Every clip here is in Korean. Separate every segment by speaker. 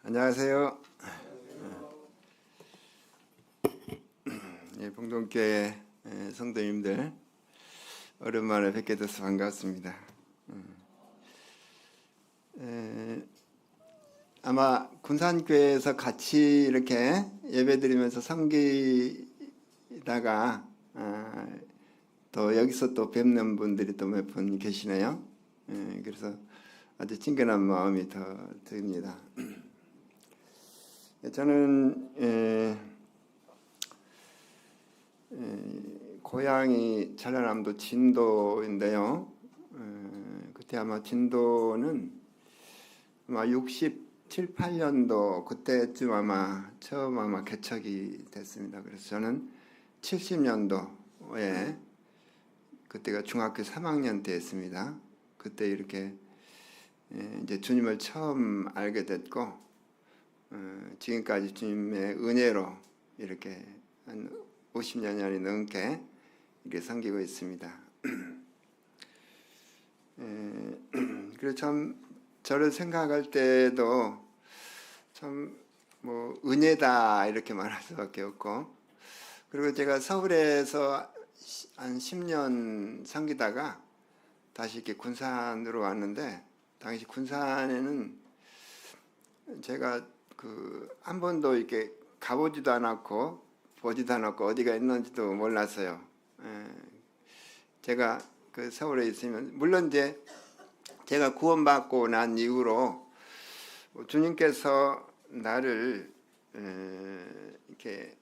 Speaker 1: 안녕하세요. 예, 봉동교회 성도님들 오랜만에 뵙게 돼서 반갑습니다. 아마 군산교회에서 같이 이렇게 예배드리면서 섬기다가 또 여기서 또 뵙는 분들이 또 몇 분 계시네요. 그래서 아주 친근한 마음이 더 듭니다. 저는 고향이 전라남도 진도인데요. 그때 아마 진도는 아마 67, 8년도 그때쯤 아마 처음 개척이 됐습니다. 그래서 저는 70년도에 그때가 중학교 3학년 때였습니다. 그때 이렇게 이제 주님을 처음 알게 됐고 지금까지 주님의 은혜로 이렇게 한 50년이 넘게 이렇게 섬기고 있습니다. 그래서 참 저를 생각할 때도 참 뭐 은혜다 이렇게 말할 수밖에 없고, 그리고 제가 서울에서 한 10년 섬기다가 다시 이렇게 군산으로 왔는데, 당시 군산에는 제가 한 번도 이렇게 가보지도 않았고 보지도 않았고 어디가 있는지도 몰랐어요. 제가 그 서울에 있으면, 물론 이제 제가 구원받고 난 이후로 주님께서 나를 이렇게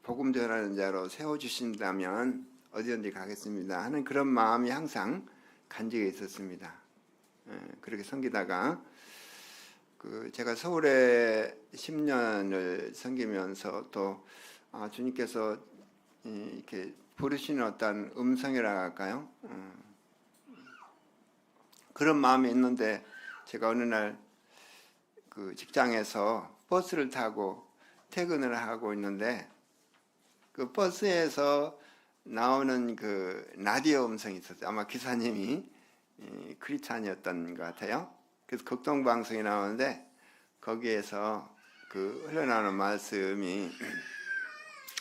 Speaker 1: 복음 전하는 자로 세워주신다면 어디든지 가겠습니다 하는 그런 마음이 항상 간직해 있었습니다. 그렇게 섬기다가 제가 서울에 10년을 섬기면서 또 주님께서 이렇게 부르시는 어떤 음성이라 할까요? 그런 마음이 있는데, 제가 어느 날 그 직장에서 버스를 타고 퇴근을 하고 있는데, 그 버스에서 나오는 그 라디오 음성이 있었어요. 아마 기사님이 크리스찬이었던 것 같아요. 그래서 극동방송이 나오는데 거기에서 그 흘러나오는 말씀이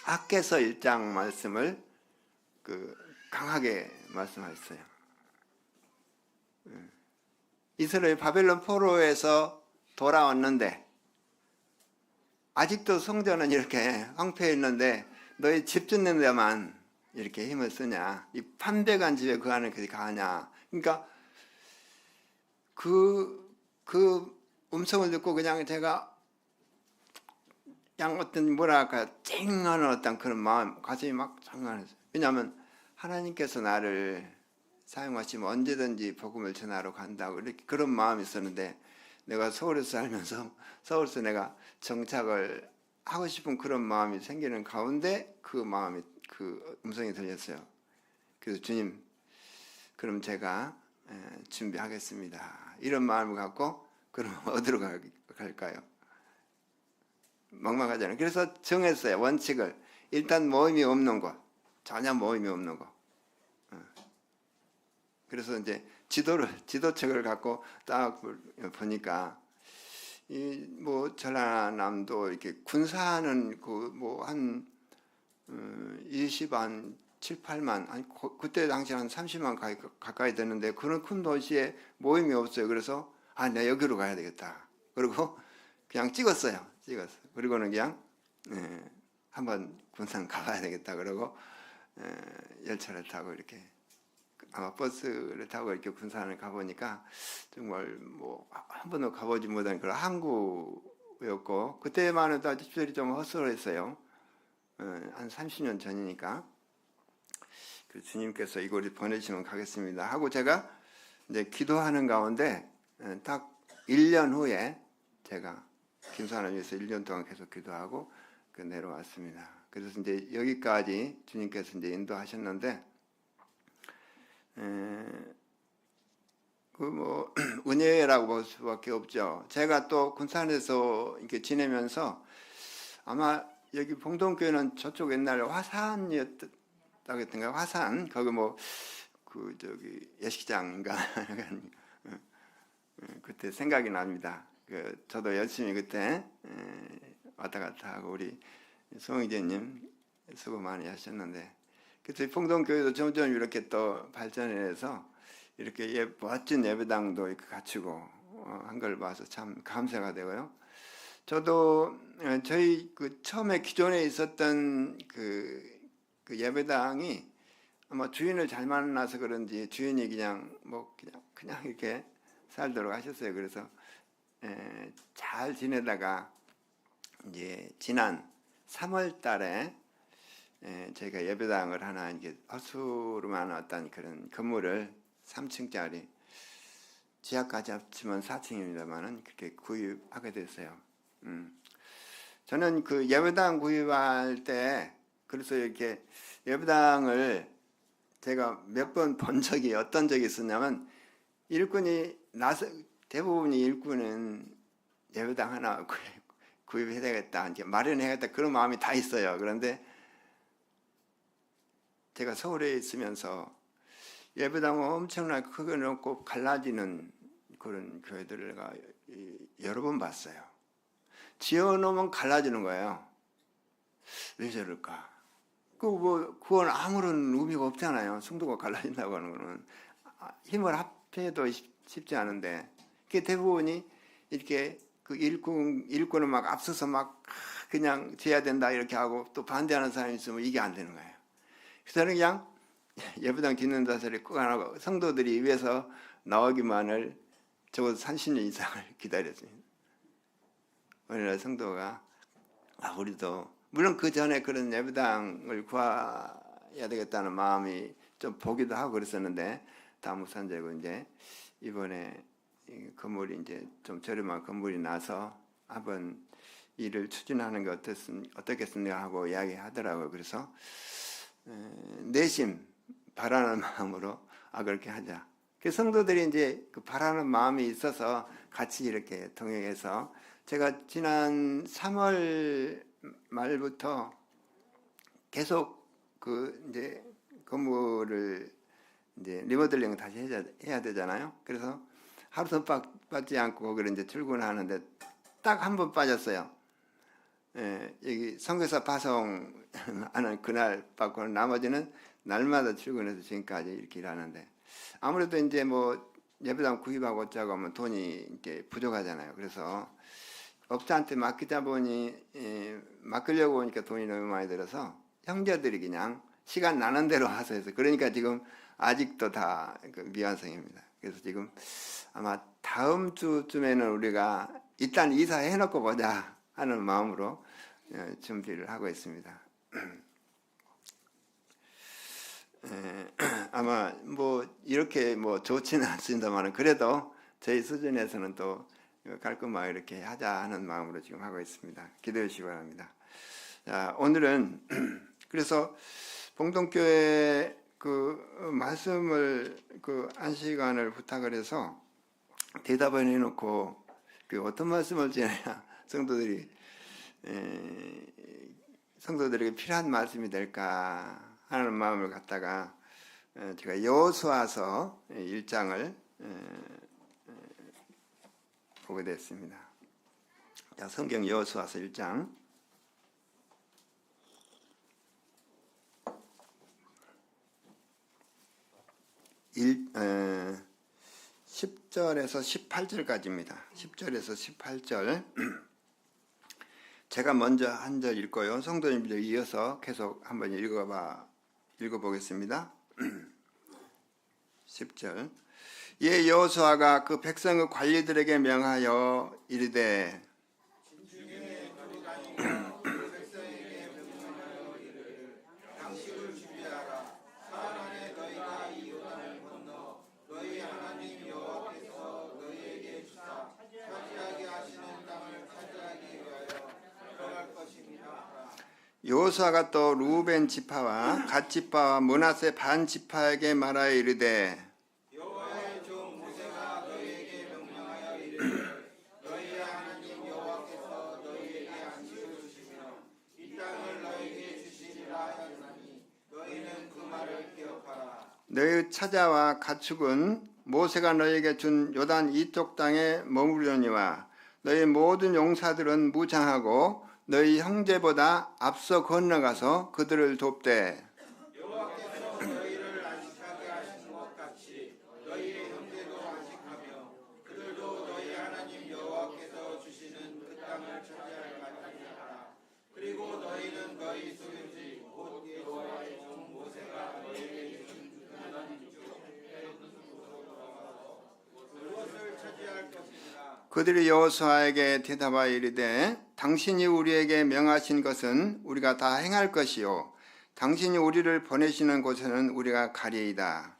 Speaker 1: 학개서 1장 말씀을 강하게 말씀하셨어요. 이스라엘 바벨론 포로에서 돌아왔는데 아직도 성전은 이렇게 황폐해 있는데 너희 집 짓는 데만 이렇게 힘을 쓰냐, 이 판배간 집에 그 안에 그리 가냐. 그러니까 그 음성을 듣고 그냥 제가 어떤 뭐랄까 쨍하는 어떤 그런 마음, 가슴이 막 장난했어요. 왜냐하면 하나님께서 나를 사용하시면 언제든지 복음을 전하러 간다고 이렇게 그런 마음이 있었는데, 내가 서울에서 살면서 서울에서 내가 정착을 하고 싶은 그런 마음이 생기는 가운데 그 음성이 들렸어요. 그래서 주님, 그럼 제가 준비하겠습니다 이런 마음을 갖고, 그럼 어디로 갈까요? 막막하잖아요. 그래서 정했어요. 원칙을. 일단 모임이 없는 곳, 전혀 모임이 없는 곳. 그래서 이제 지도책을 갖고 딱 보니까 뭐 전라남도 이렇게 군사는 한 7, 8만, 아니 그때 당시 한 30만 가까이 되는데 그런 큰 도시에 모임이 없어요. 그래서 내가 여기로 가야 되겠다. 그리고 그냥 찍었어요. 그리고는 그냥 한번 군산 가봐야 되겠다. 그러고 열차를 타고 이렇게, 아마 버스를 타고 이렇게 군산을 가보니까 정말 뭐 한 번도 가보지 못한 그런 항구였고, 그때만 해도 아주 시절이 좀 허술했어요. 한 30년 전이니까. 그 주님께서 이곳에 보내시면 가겠습니다 하고 제가 이제 기도하는 가운데 딱 1년 후에 제가 김산을 위해서 1년 동안 계속 기도하고 내려왔습니다. 그래서 이제 여기까지 주님께서 이제 인도하셨는데, 은혜라고 볼 수밖에 없죠. 제가 또 군산에서 이렇게 지내면서, 아마 여기 봉동교회는 저쪽 옛날에 화산이었다고 했던가요? 화산, 거기 예식장인가 그때 생각이 납니다. 저도 열심히 그때 왔다 갔다 하고 우리 송영재님 수고 많이 하셨는데, 그래서 풍동교회도 점점 이렇게 또 발전해서 이렇게 멋진 예배당도 이렇게 갖추고 한 걸 봐서 참 감사가 되고요. 저도 저희 처음에 기존에 있었던 그 예배당이 아마 주인을 잘 만나서 그런지 주인이 그냥 그냥 이렇게 살도록 하셨어요. 그래서 잘 지내다가 이제 지난 3월 달에 저희가 예배당을 하나 이제 허수로만 어떤 그런 건물을 3층짜리 지하까지 합치면 4층입니다만은 그렇게 구입하게 됐어요. 저는 그 예배당 구입할 때 그래서 이렇게 예배당을 제가 몇 번 본 적이 어떤 적이 있었냐면, 일꾼이 나서 대부분이 일꾼은 예배당 하나 구입해야 되겠다, 이제 마련해야겠다 그런 마음이 다 있어요. 그런데 제가 서울에 있으면서 예배당을 엄청나게 크게 놓고 갈라지는 그런 교회들을 여러 번 봤어요. 지어놓으면 갈라지는 거예요. 왜 저럴까? 그건 아무런 의미가 없잖아요. 성도가 갈라진다고 하는 거는 힘을 합해도 쉽지 않은데, 그게 대부분이 이렇게 그 일꾼을 막 앞서서 막 그냥 지어야 된다 이렇게 하고 또 반대하는 사람이 있으면 이게 안 되는 거예요. 그래서 저는 그냥 예배당 짓는다 소리 꼭 안 하고 성도들이 위에서 나오기만을 적어도 30년 이상을 기다렸습니다. 오늘날 성도가 우리도 물론 그 전에 그런 예배당을 구해야 되겠다는 마음이 좀 보기도 하고 그랬었는데, 다무산되고 이제 이번에 건물이 이제 좀 저렴한 건물이 나서 한번 일을 추진하는 게 어떻겠습니까 하고 이야기하더라고요. 그래서 내심 바라는 마음으로 그렇게 하자. 그 성도들이 이제 그 바라는 마음이 있어서 같이 이렇게 동행해서 제가 지난 3월 말부터 계속 이제 건물을 이제 리모델링 다시 해야 되잖아요. 그래서 하루도 빠지지 않고 거기를 이제 출근하는데 딱 한 번 빠졌어요. 여기 선교사 파송하는 그날 빠고는 나머지는 날마다 출근해서 지금까지 이렇게 일하는데, 아무래도 이제 예배당 구입하고 어쩌고 하면 돈이 이제 부족하잖아요. 그래서 업자한테 맡기다 보니 맡기려고 하니까 돈이 너무 많이 들어서 형제들이 그냥 시간 나는 대로 와서 해서, 그러니까 지금 아직도 다 미완성입니다. 그래서 지금 아마 다음 주쯤에는 우리가 일단 이사해 놓고 보자 하는 마음으로 준비를 하고 있습니다. 아마 이렇게 좋지는 않습니다만 그래도 저희 수준에서는 또 깔끔하게 이렇게 하자 하는 마음으로 지금 하고 있습니다. 기도해 주시기 바랍니다. 자, 오늘은 그래서 봉동교회 말씀을 한 시간을 부탁을 해서 대답을 해놓고 어떤 말씀을 전해야 성도들에게 필요한 말씀이 될까 하는 마음을 갖다가 제가 여호수아서 1장을 보게 됐습니다. 자, 성경 여호수아서 1장 10절에서 18절까지입니다. 10절에서 18절 제가 먼저 한 절 읽고요. 성도님들 이어서 계속 한번 읽어보겠습니다. 10절 이에 여호수아가 그 백성의 관리들에게 명하여 이르되 여호수아가 또 루벤 지파와 갓 지파와 므낫세 반 지파에게 말하여 이르되 여호와의 종 모세가 너희에게 명령하여 이르되 너희의 하나님 여호와께서 너희에게 안식을 주시며 이 땅을 너희에게 주시리라 하였나니 너희는 그 말을 기억하라. 너희 차자와 가축은 모세가 너희에게 준 요단 이쪽 땅에 머무르려니와 너희 모든 용사들은 무장하고 너희 형제보다 앞서 건너가서 그들을 돕되
Speaker 2: 여호와께서 너희를 안식하게 하신 것 같이 너희의 형제도 안식하며 그들도 너희 하나님 여호와께서 주시는 그 땅을 차지할 까닭을 하라. 그리고 너희는 너희 소유지 곧 여호와의 종 모세가 너희에게 준 하나님 쪽 그것을 차지할 것이니라.
Speaker 1: 그들이 여호수아에게 대답하여 이르되 당신이 우리에게 명하신 것은 우리가 다 행할 것이요 당신이 우리를 보내시는 곳에는 우리가 가리이다.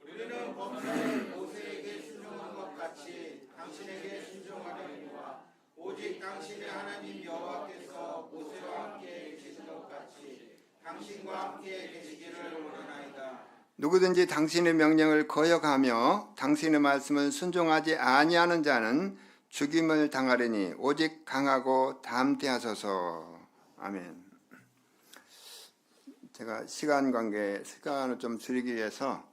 Speaker 2: 우리는 범사에 모세에게 순종한 것 같이 당신에게 순종하려니와 오직 당신의 하나님 여호와께서 모세와 함께 계신 것 같이 당신과 함께 계시기를 원하나이다.
Speaker 1: 누구든지 당신의 명령을 거역하며 당신의 말씀을 순종하지 아니하는 자는 죽임을 당하려니 오직 강하고 담대하소서. 아멘. 제가 시간을 좀 줄이기 위해서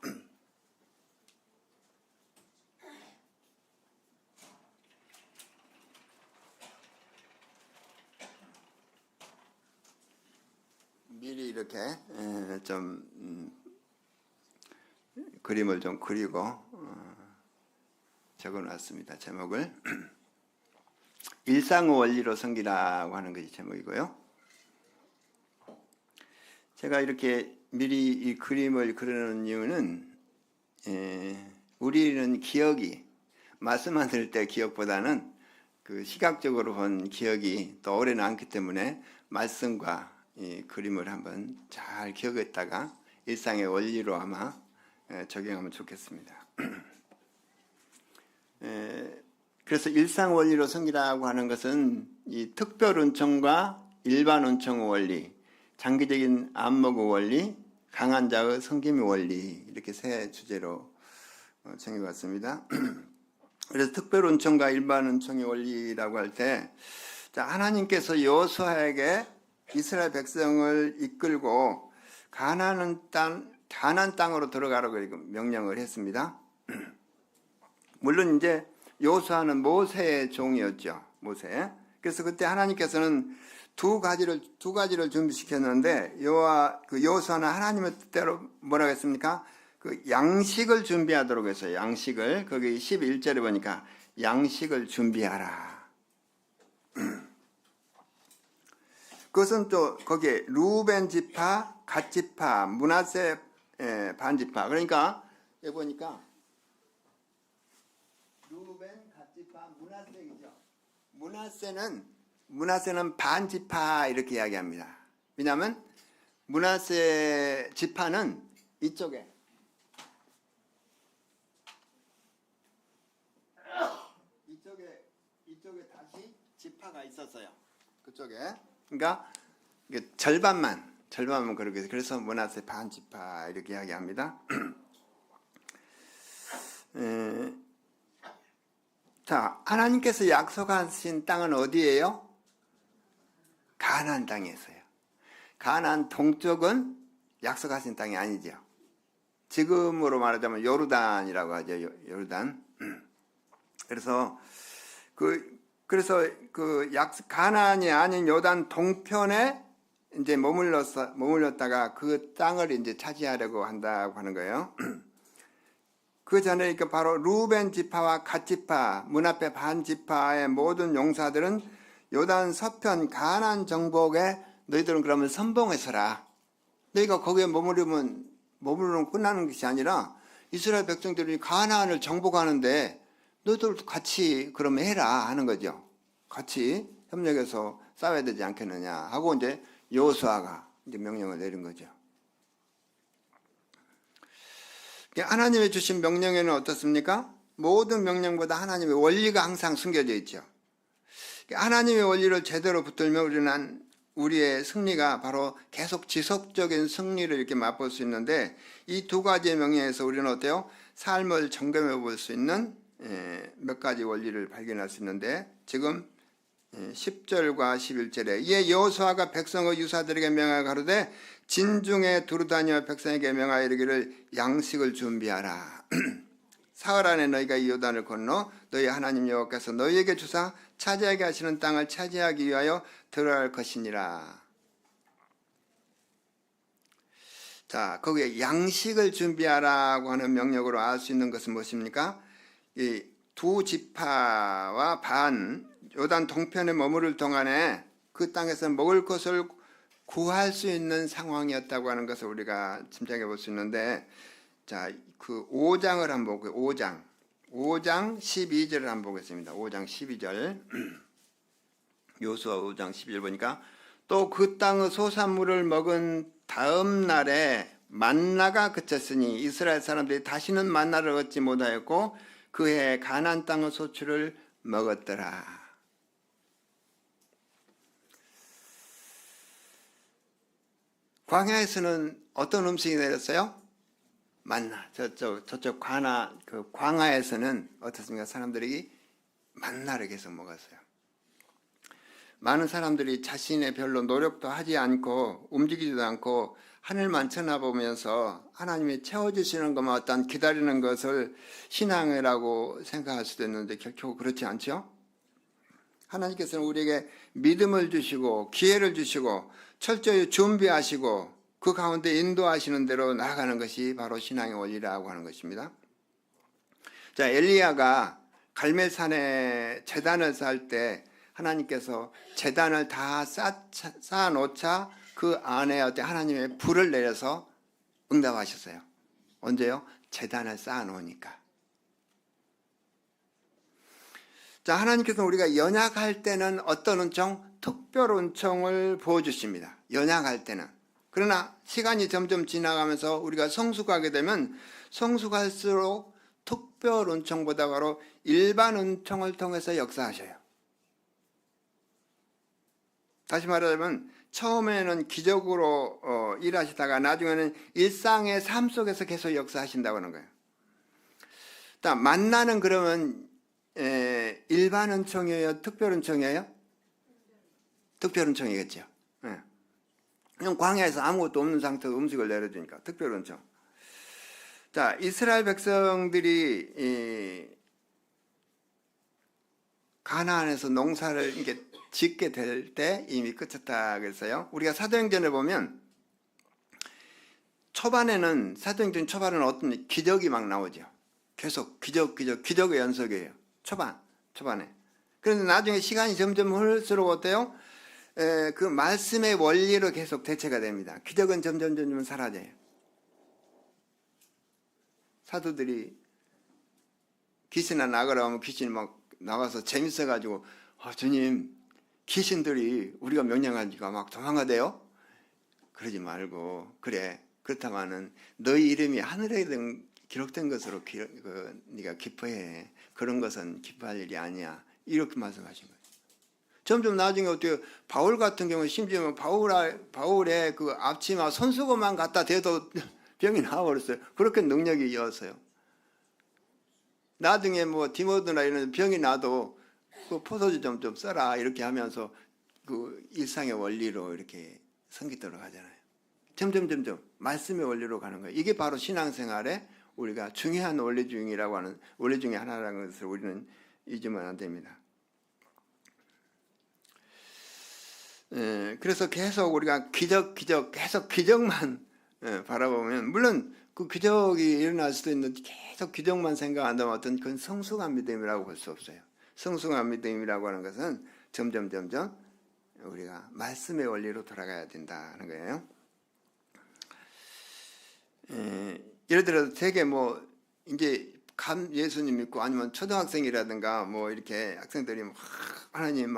Speaker 1: 미리 이렇게 좀 그림을 좀 그리고 적어놨습니다. 제목을 일상의 원리로 섬기라고 하는 것이 제목이고요. 제가 이렇게 미리 이 그림을 그리는 이유는 우리는 기억이 말씀만 들을 때 기억보다는 그 시각적으로 본 기억이 또 오래 남기 때문에 말씀과 이 그림을 한번 잘 기억했다가 일상의 원리로 아마 적용하면 좋겠습니다. 그래서 일상 원리로 섬기라고 하는 것은 이 특별 은총과 일반 은총의 원리, 장기적인 안목의 원리, 강한 자의 섬김의 원리, 이렇게 세 주제로 정해봤습니다. 그래서 특별 은총과 일반 은총의 원리라고 할 때 하나님께서 여호수아에게 이스라엘 백성을 이끌고 가나안 땅으로 들어가라고 명령을 했습니다. 물론 이제 여호수아는 모세의 종이었죠. 모세. 그래서 그때 하나님께서는 두 가지를 준비시켰는데 여호수아는 하나님의 뜻대로 뭐라고 했습니까? 그 양식을 준비하도록 했어요. 양식을. 거기 11절에 보니까 양식을 준비하라. 그것은 또 거기에 루벤 지파, 갓 지파, 므낫세 반 지파. 그러니까 여기 보니까 루벤, 갓 지파, 므낫세이죠. 므낫세는 반 지파 이렇게 이야기합니다. 왜냐하면 므낫세 지파는 이쪽에 다시 지파가 있었어요. 그쪽에. 그러니까 절반만 그렇게 해서 그래서 므낫세 반 지파 이렇게 이야기합니다. 자, 하나님께서 약속하신 땅은 어디예요? 가나안 땅이었어요. 가나안 동쪽은 약속하신 땅이 아니죠. 지금으로 말하자면 요르단이라고 하죠. 요르단. 그래서 가나안이 아닌 요단 동편에 이제 머물렀다가 그 땅을 이제 차지하려고 한다고 하는 거예요. 그 전에 바로 루벤 지파와 갓 지파, 므낫세 반 지파의 모든 용사들은 요단 서편 가나안 정복에 너희들은 그러면 선봉에 서라. 너희가 거기에 머무르면 끝나는 것이 아니라 이스라엘 백성들이 가나안을 정복하는데 너희들도 같이 그러면 해라 하는 거죠. 같이 협력해서 싸워야 되지 않겠느냐 하고 이제 여호수아가 이제 명령을 내린 거죠. 하나님의 주신 명령에는 어떻습니까? 모든 명령보다 하나님의 원리가 항상 숨겨져 있죠. 하나님의 원리를 제대로 붙들면 우리의 승리가 바로 계속 지속적인 승리를 이렇게 맛볼 수 있는데 이 두 가지의 명령에서 우리는 어때요? 삶을 점검해 볼 수 있는 몇 가지 원리를 발견할 수 있는데 지금 10절과 11절에 이에 여호수아가 백성의 유사들에게 명하여 가로되 진중에 두루다니며 백성에게 명하여 이르기를 양식을 준비하라. 사흘 안에 너희가 이 요단을 건너 너희 하나님 여호와께서 너희에게 주사 차지하게 하시는 땅을 차지하기 위하여 들어갈 것이니라. 자, 거기에 양식을 준비하라고 하는 명령으로 알 수 있는 것은 무엇입니까? 이 두 지파와 반 요단 동편에 머무를 동안에 그 땅에서 먹을 것을 구할 수 있는 상황이었다고 하는 것을 우리가 짐작해 볼 수 있는데, 자, 그 5장을 한번 보고 5장 12절을 한번 보겠습니다. 5장 12절 요수아 5장 12절 보니까 또 그 땅의 소산물을 먹은 다음 날에 만나가 그쳤으니 이스라엘 사람들이 다시는 만나를 얻지 못하였고 그해 가나안 땅의 소출을 먹었더라. 광야에서는 어떤 음식이 내렸어요? 만나. 저쪽 그 광야에서는 어떻습니까? 사람들이 만나를 계속 먹었어요. 많은 사람들이 자신의 별로 노력도 하지 않고 움직이지도 않고 하늘만 쳐다보면서 하나님이 채워주시는 것만 어떤 기다리는 것을 신앙이라고 생각할 수도 있는데 결코 그렇지 않죠? 하나님께서는 우리에게 믿음을 주시고 기회를 주시고 철저히 준비하시고 그 가운데 인도하시는 대로 나아가는 것이 바로 신앙의 원리라고 하는 것입니다. 자, 엘리야가 갈멜산에 제단을 쌓을 때 하나님께서 제단을 다 쌓아놓자 그 안에 하나님의 불을 내려서 응답하셨어요. 언제요? 제단을 쌓아놓으니까. 자, 하나님께서 우리가 연약할 때는 어떤 은총? 특별 은총을 부어주십니다. 연약할 때는. 그러나 시간이 점점 지나가면서 우리가 성숙하게 되면 성숙할수록 특별 은총보다 바로 일반 은총을 통해서 역사하셔요. 다시 말하자면 처음에는 기적으로 일하시다가 나중에는 일상의 삶 속에서 계속 역사하신다고 하는 거예요. 만나는 그러면 일반 은총이에요? 특별 은총이에요? 특별 은총이겠죠. 그냥 광야에서 아무것도 없는 상태에서 음식을 내려주니까 특별 은총. 자, 이스라엘 백성들이 가나안에서 농사를 이렇게 짓게 될 때 이미 끝쳤다 그랬어요. 우리가 사도행전을 보면 사도행전 초반에는 어떤 기적이 막 나오죠. 계속 기적의 연속이에요. 초반에. 그런데 나중에 시간이 점점 흐를수록 어때요? 그 말씀의 원리로 계속 대체가 됩니다. 기적은 점점 사라져요. 사도들이 귀신이나 나가라 하면 귀신이 막 나와서 재밌어가지고 주님 귀신들이 우리가 명령하니까 막 도망가대요. 그러지 말고 그렇다마는 너희 이름이 하늘에 기록된 것으로 네가 기뻐해. 그런 것은 기뻐할 일이 아니야. 이렇게 말씀하신 거예요. 점점 나중에 어떻게 바울 같은 경우 심지어 바울의 그 앞치마 손수건만 갖다 대도 병이 나와버렸어요. 그렇게 능력이 이었어요. 나중에 디모데나 이런 병이 나도 그 포도주 좀 써라 이렇게 하면서 그 일상의 원리로 이렇게 섬기도록 하잖아요. 점점 말씀의 원리로 가는 거예요. 이게 바로 신앙생활에 우리가 중요한 원리 중이라고 하는 원리 중에 하나라는 것을 우리는 잊으면 안 됩니다. 그래서 계속 우리가 계속 기적만 바라보면 물론 그 기적이 일어날 수도 있는데 계속 기적만 생각한다면 어떤 그건 성숙한 믿음이라고 볼 수 없어요. 성숙한 믿음이라고 하는 것은 점점 우리가 말씀의 원리로 돌아가야 된다는 거예요. 예를 들어서 되게 이제 예수님 믿고 아니면 초등학생이라든가 이렇게 학생들이 하나님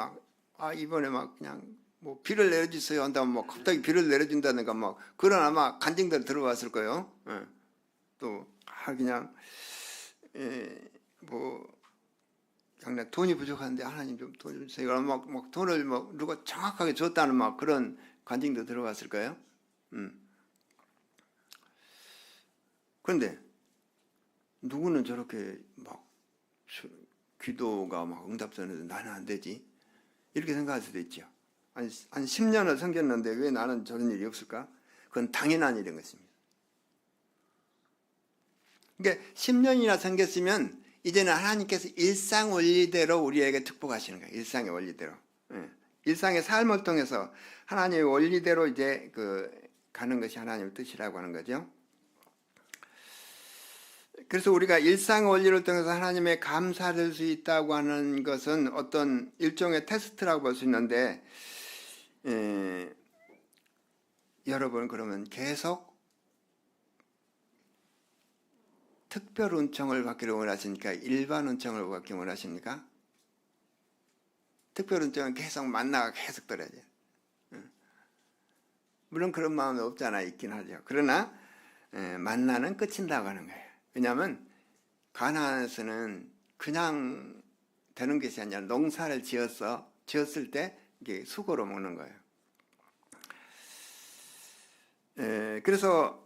Speaker 1: 이번에 그냥 비를 내려주세요 한다면 갑자기 비를 내려준다든가 그런 아마 간증들 들어봤을 거예요. 또 그냥 그냥 돈이 부족한데 하나님 좀 돈 주세요. 돈을 누가 정확하게 줬다는 그런 간증도 들어봤을 거예요. 그런데 누구는 저렇게 기도가 응답되는데 나는 안 되지? 이렇게 생각할 수도 있죠. 한 10년을 섬겼는데 왜 나는 저런 일이 없을까? 그건 당연한 일인 것입니다. 그러니까 10년이나 섬겼으면 이제는 하나님께서 일상 원리대로 우리에게 축복하시는 거예요. 일상의 원리대로. 예. 일상의 삶을 통해서 하나님의 원리대로 이제 가는 것이 하나님의 뜻이라고 하는 거죠. 그래서 우리가 일상 원리를 통해서 하나님의 감사될 수 있다고 하는 것은 어떤 일종의 테스트라고 볼 수 있는데, 여러분 그러면 계속 특별 은총을 받기를 원하십니까? 일반 은총을 받기를 원하십니까? 특별 은총은 계속 만나가 계속 떨어져요. 물론 그런 마음은 없잖아, 있긴 하죠. 그러나 만나는 끝인다고 하는 거예요. 왜냐하면 가나안에서는 그냥 되는 것이 아니라 농사를 지었을 때 이게 수고로 먹는 거예요. 그래서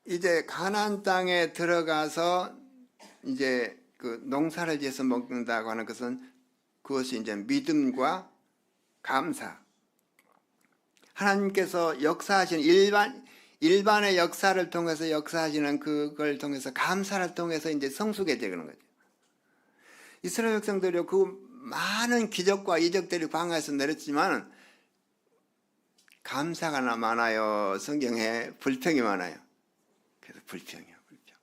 Speaker 1: 이제 가나안 땅에 들어가서 이제 그 농사를 지어서 먹는다고 하는 것은 그것이 이제 믿음과 감사. 하나님께서 역사하시는 일반의 역사를 통해서 역사하시는 그걸 통해서 감사를 통해서 이제 성숙해지는 거죠. 이스라엘 백성들이 그 많은 기적과 이적들이 광야에서 내렸지만 감사가 많아요. 성경에 불평이 많아요. 그래서 불평이요, 불평.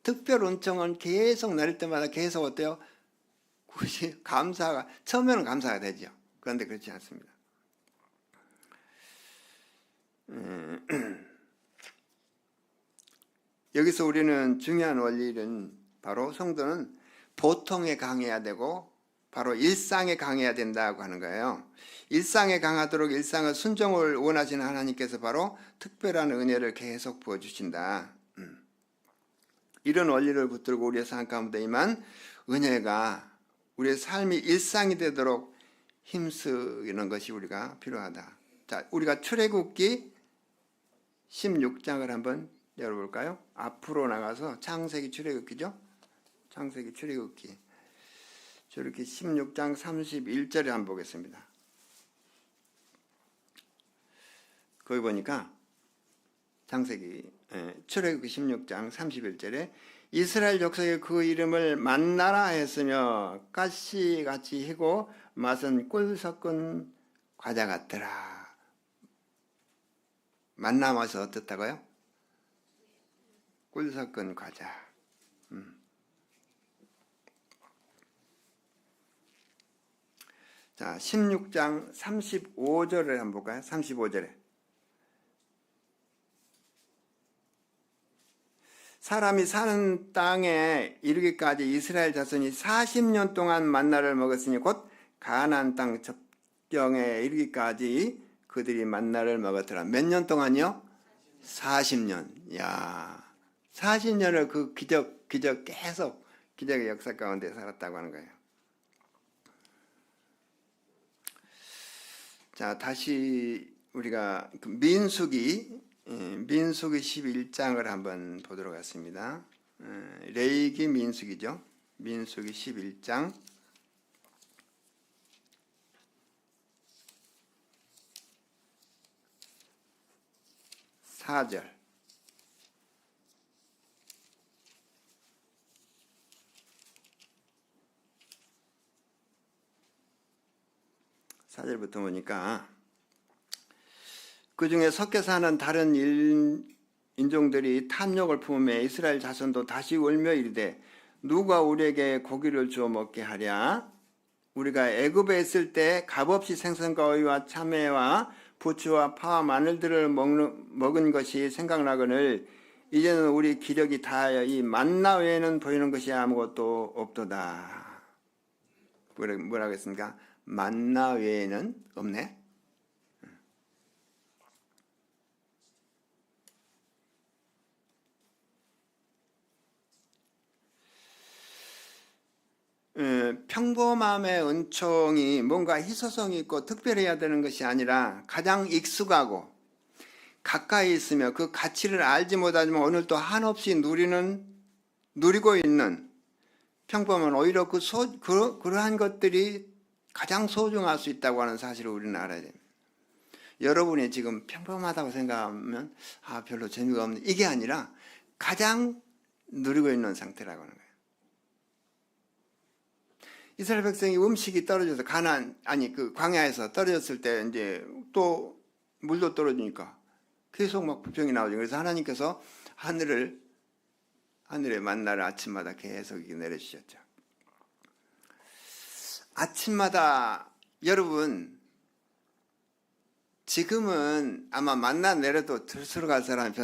Speaker 1: 특별 은총은 계속 내릴 때마다 계속 어때요? 그것이 감사가, 처음에는 감사가 되죠. 그런데 그렇지 않습니다. 여기서 우리는 중요한 원리는 바로 성도는 보통에 강해야 되고 바로 일상에 강해야 된다고 하는 거예요. 일상에 강하도록 일상의 순종을 원하시는 하나님께서 바로 특별한 은혜를 계속 부어주신다. 이런 원리를 붙들고 우리의 삶 가운데 임한 은혜가 우리의 삶이 일상이 되도록 힘쓰는 것이 우리가 필요하다. 자, 우리가 출애굽기 16장을 한번 열어볼까요? 앞으로 나가서 창세기 출애굽기죠? 창세기 출애굽기 16장 31절에 한번 보겠습니다. 거기 보니까 창세기 출애굽기 16장 31절에 이스라엘 족속이 그 이름을 만나라 했으며 가시같이 희고 맛은 꿀 섞은 과자 같더라. 만나 맛이 어떻다고요? 꿀 섞은 과자. 자, 16장 35절을 한번 볼까요? 35절에 사람이 사는 땅에 이르기까지 이스라엘 자손이 40년 동안 만나를 먹었으니 곧 가나안 땅 접경에 이르기까지 그들이 만나를 먹었더라. 몇 년 동안요? 40년. 야, 40년을 그 기적 계속 기적의 역사 가운데 살았다고 하는 거예요. 자, 다시 우리가 민수기 11장을 한번 보도록 하겠습니다. 레위기 민수기죠. 민수기 11장 4절. 사절부터 보니까 그 중에 섞여 사는 다른 인종들이 탐욕을 품으며 이스라엘 자손도 다시 울며 이르되 누가 우리에게 고기를 주어 먹게 하랴? 우리가 애굽에 있을 때 값없이 생선과 오이와 참외와 부추와 파와 마늘들을 먹은 것이 생각나거늘 이제는 우리 기력이 다하여 이 만나 외에는 보이는 것이 아무것도 없도다. 뭐라고 했습니까? 만나 외에는 없네. 평범함의 은총이 뭔가 희소성이 있고 특별해야 되는 것이 아니라 가장 익숙하고 가까이 있으며 그 가치를 알지 못하지만 오늘도 한없이 누리고 있는 평범한 오히려 그러한 것들이 가장 소중할 수 있다고 하는 사실을 우리는 알아야 됩니다. 여러분이 지금 평범하다고 생각하면 별로 재미가 없는 이게 아니라 가장 누리고 있는 상태라고 하는 거예요. 이스라엘 백성이 음식이 떨어져서 그 광야에서 떨어졌을 때 이제 또 물도 떨어지니까 계속 막 불평이 나오죠. 그래서 하나님께서 하늘에 만나를 아침마다 계속 내려주셨죠. 아침마다 여러분 지금은 아마 만나 내려도 들수로 갈 사람이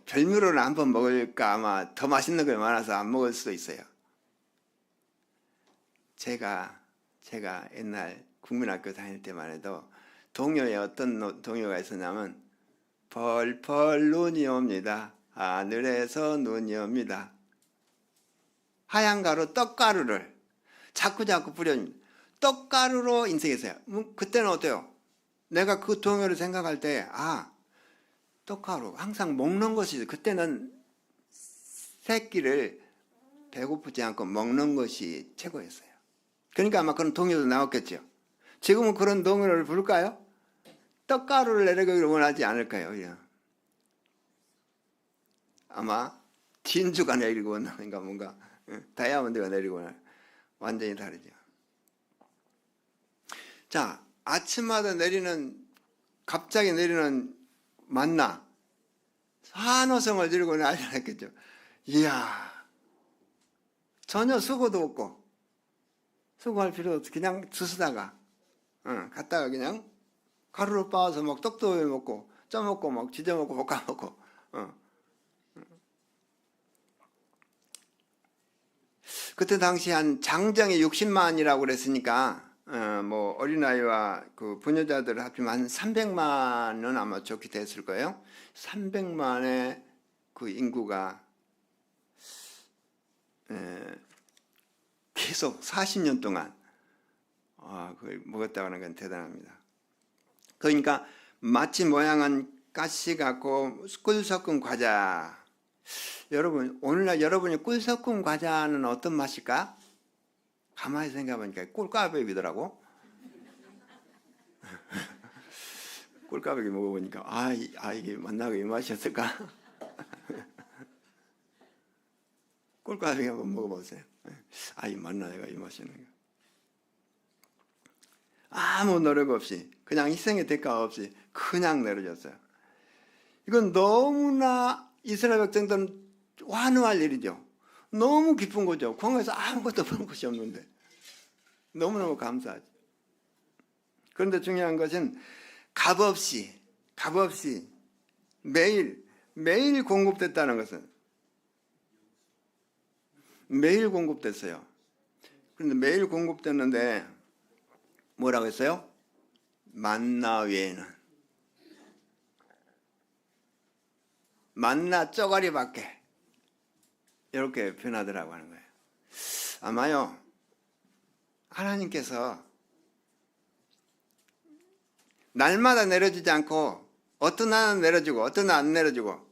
Speaker 1: 별미로는 한번 먹을까 아마 더 맛있는 게 많아서 안 먹을 수도 있어요. 제가 옛날 국민학교 다닐 때만 해도 동요에 어떤 동요가 있었냐면 펄펄 눈이 옵니다. 하늘에서 눈이 옵니다. 하얀 가루 떡가루를 자꾸 뿌려줍니다. 떡가루로 인생했어요. 그때는 어때요? 내가 그 동요를 생각할 때 떡가루 항상 먹는 것이 그때는 새끼를 배고프지 않고 먹는 것이 최고였어요. 그러니까 아마 그런 동요도 나왔겠죠. 지금은 그런 동요를 부를까요? 떡가루를 내리기를 원하지 않을까요? 아마 진주가 내리고 원하는가 뭔가 다이아몬드가 내리고 원하는 완전히 다르죠. 자, 아침마다 갑자기 내리는 만나 산호성을 들고 난리 났겠죠. 이야, 전혀 수고도 없고 수고할 필요 없이 그냥 주스다가 갔다가 그냥 가루를 빻아서 막 떡도 먹고 쪄먹고 막 지져먹고 볶아먹고 그때 당시 한 장정이 60만이라고 그랬으니까 뭐 어린아이와 그 부녀자들을 합치면 한 300만은 아마 좋게 됐을 거예요. 300만의 그 인구가 계속 40년 동안 그걸 먹었다고 하는 건 대단합니다. 그러니까 마치 모양은 가시 같고 꿀 섞은 과자. 여러분 오늘날 여러분이 꿀 섞은 과자는 어떤 맛일까? 가만히 생각해보니까 꿀까베기더라고. 꿀까베기 먹어보니까 이게 만나고 이 맛이었을까? 꿀까베기 한번 먹어보세요. 이 만나가 이 맛이었는가? 아무 노력 없이 그냥 희생의 대가 없이 그냥 내려졌어요. 이건 너무나 이스라엘 백성들은 환호할 일이죠. 너무 기쁜 거죠. 광야에서 아무것도 먹을 것이 없는데 너무너무 감사하죠. 그런데 중요한 것은 값없이 매일 공급됐다는 것은 매일 공급됐어요. 그런데 매일 공급됐는데 뭐라고 했어요? 만나 외에는 만나 쪼가리밖에 이렇게 변하더라고 하는 거예요. 아마요 하나님께서 날마다 내려주지 않고 어떤 날은 내려주고 어떤 날은 안 내려주고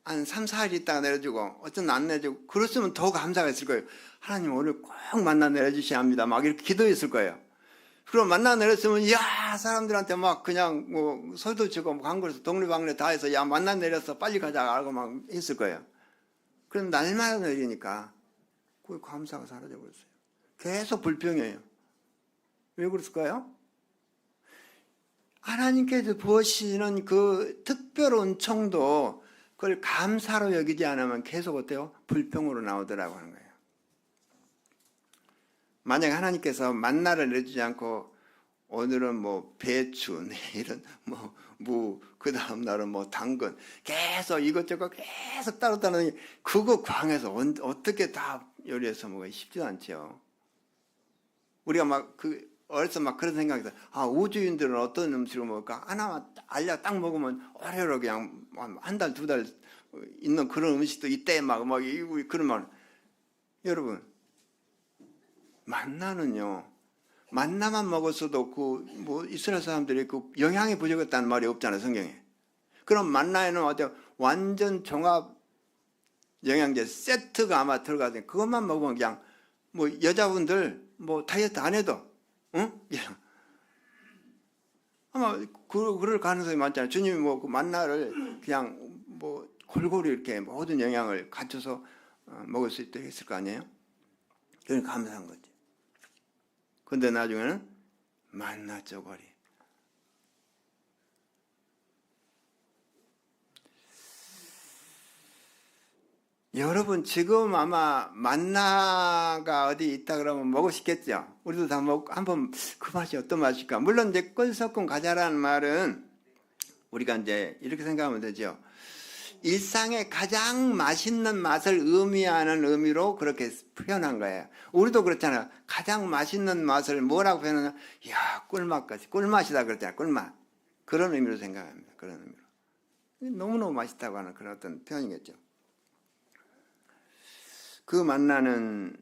Speaker 1: 한 3, 4일 있다가 내려주고 어떤 날은 안 내려주고 그랬으면 더 감사가 있을 거예요. 하나님 오늘 꼭 만나 내려주셔야 합니다. 막 이렇게 기도했을 거예요. 그럼 만나 내렸으면 사람들한테 막 그냥 뭐 소리도 치고 광고에서 동네방네 다 해서 만나 내렸어 빨리 가자 알고 막 했을 거예요. 그럼 날마다 내리니까 그 감사가 사라져 버렸어요. 계속 불평해요. 왜 그랬을까요? 하나님께서 부으시는 그 특별한 은총도 그걸 감사로 여기지 않으면 계속 어때요? 불평으로 나오더라고 하는 거예요. 만약에 하나님께서 만나를 내주지 않고 오늘은 뭐 배추, 내일은 뭐 무, 그 다음 날은 뭐 당근 계속 이것저것 계속 따로따로 그거 광에서 어떻게 다 요리해서 먹기 쉽지도 않죠. 우리가 막 어려서 막 그런 생각이 들어요. 우주인들은 어떤 음식을 먹을까? 하나만 알약 딱 먹으면 오래오래 그냥 한 달, 두 달 있는 그런 음식도 이때 막 그런 말. 여러분, 만나는요. 만나만 먹었어도 뭐 이스라엘 사람들이 영양이 부족했다는 말이 없잖아요, 성경에. 그럼 만나에는 어때요? 완전 종합 영양제 세트가 아마 들어가서 그것만 먹으면 그냥 뭐 여자분들 뭐 다이어트 안 해도 아마 그럴 가능성이 많잖아요. 주님이 뭐 그 만나를 그냥 뭐 골고루 이렇게 모든 영양을 갖춰서 먹을 수 있도록 했을 거 아니에요? 그러니까 감사한 거지. 근데 나중에는 만나 쪼가리. 여러분 지금 아마 만나가 어디 있다 그러면 먹고 싶겠죠? 우리도 다 먹고 한번 그 맛이 어떤 맛일까? 물론 이제 꿀섞은 과자라는 말은 우리가 이제 이렇게 생각하면 되죠. 일상의 가장 맛있는 맛을 의미하는 의미로 그렇게 표현한 거예요. 우리도 그렇잖아요. 가장 맛있는 맛을 뭐라고 표현하냐? 이야, 꿀맛까지. 꿀맛이다 그랬잖아요. 꿀맛. 그런 의미로 생각합니다. 그런 의미로. 너무너무 맛있다고 하는 그런 어떤 표현이겠죠. 그 만나는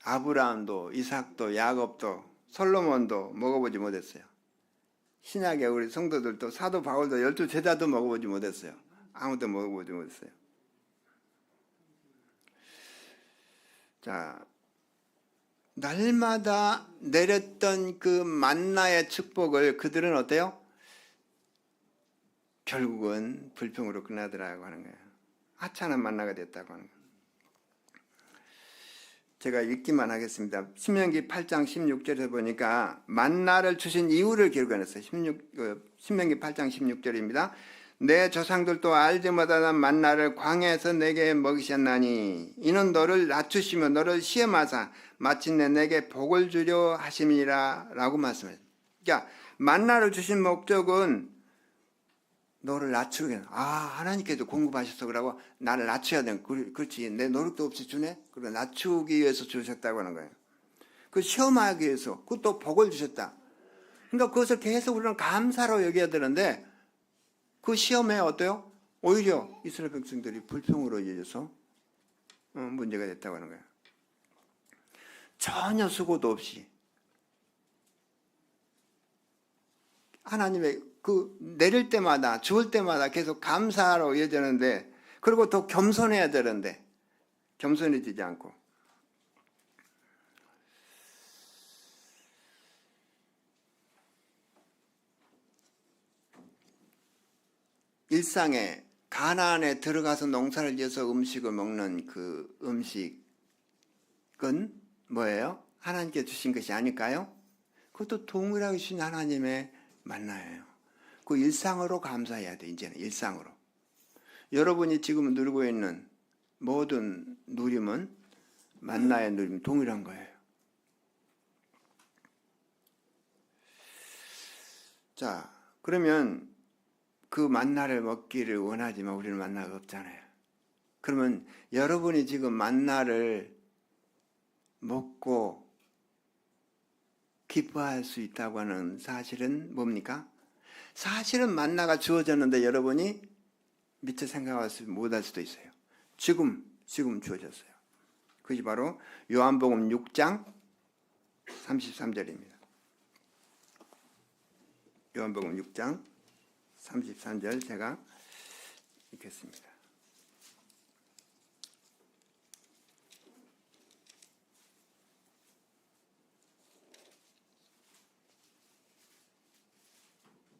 Speaker 1: 아브라함도 이삭도 야곱도 솔로몬도 먹어보지 못했어요. 신약의 우리 성도들도 사도 바울도 12제자도 먹어보지 못했어요. 아무도 먹어보지 못했어요. 자, 날마다 내렸던 그 만나의 축복을 그들은 어때요? 결국은 불평으로 끝나더라고 하는 거예요. 하찮은 만나가 됐다고 하는 거예요. 제가 읽기만 하겠습니다. 신명기 8장 16절에 보니까 만나를 주신 이유를 기록해놨어요. 신명기 8장 16절입니다. 내 조상들도 알지 못하던 만나를 광야에서 내게 먹이셨나니 이는 너를 낮추시며 너를 시험하사 마침내 내게 복을 주려 하심이라 라고 말씀해요. 그러니까 만나를 주신 목적은 너를 낮추게. 하나님께서 공급하셨어. 그러고 나를 낮춰야 돼. 그렇지. 내 노력도 없이 주네. 그리고 낮추기 위해서 주셨다고 하는 거예요. 그 시험하기 위해서. 그것도 복을 주셨다. 그러니까 그것을 계속 우리는 감사로 여겨야 되는데 그 시험에 어때요? 오히려 이스라엘 백성들이 불평으로 이어져서 문제가 됐다고 하는 거예요. 전혀 수고도 없이 하나님의 그 내릴 때마다 주을 때마다 계속 감사로 이어지는데 그리고 더 겸손해야 되는데 겸손해지지 않고 일상에 가나안에 들어가서 농사를 지어서 음식을 먹는 그 음식은 뭐예요? 하나님께 주신 것이 아닐까요? 그것도 동일하게 주신 하나님의 만나예요. 그 일상으로 감사해야 돼. 이제는 일상으로. 여러분이 지금 누리고 있는 모든 누림은 만나의 누림 동일한 거예요. 자, 그러면 그 만나를 먹기를 원하지만 우리는 만나가 없잖아요. 그러면 여러분이 지금 만나를 먹고 기뻐할 수 있다고 하는 사실은 뭡니까? 사실은 만나가 주어졌는데 여러분이 미처 생각할 수 못할 수도 있어요. 지금 주어졌어요. 그것이 바로 요한복음 6장 33절입니다. 요한복음 6장 33절 제가 읽겠습니다.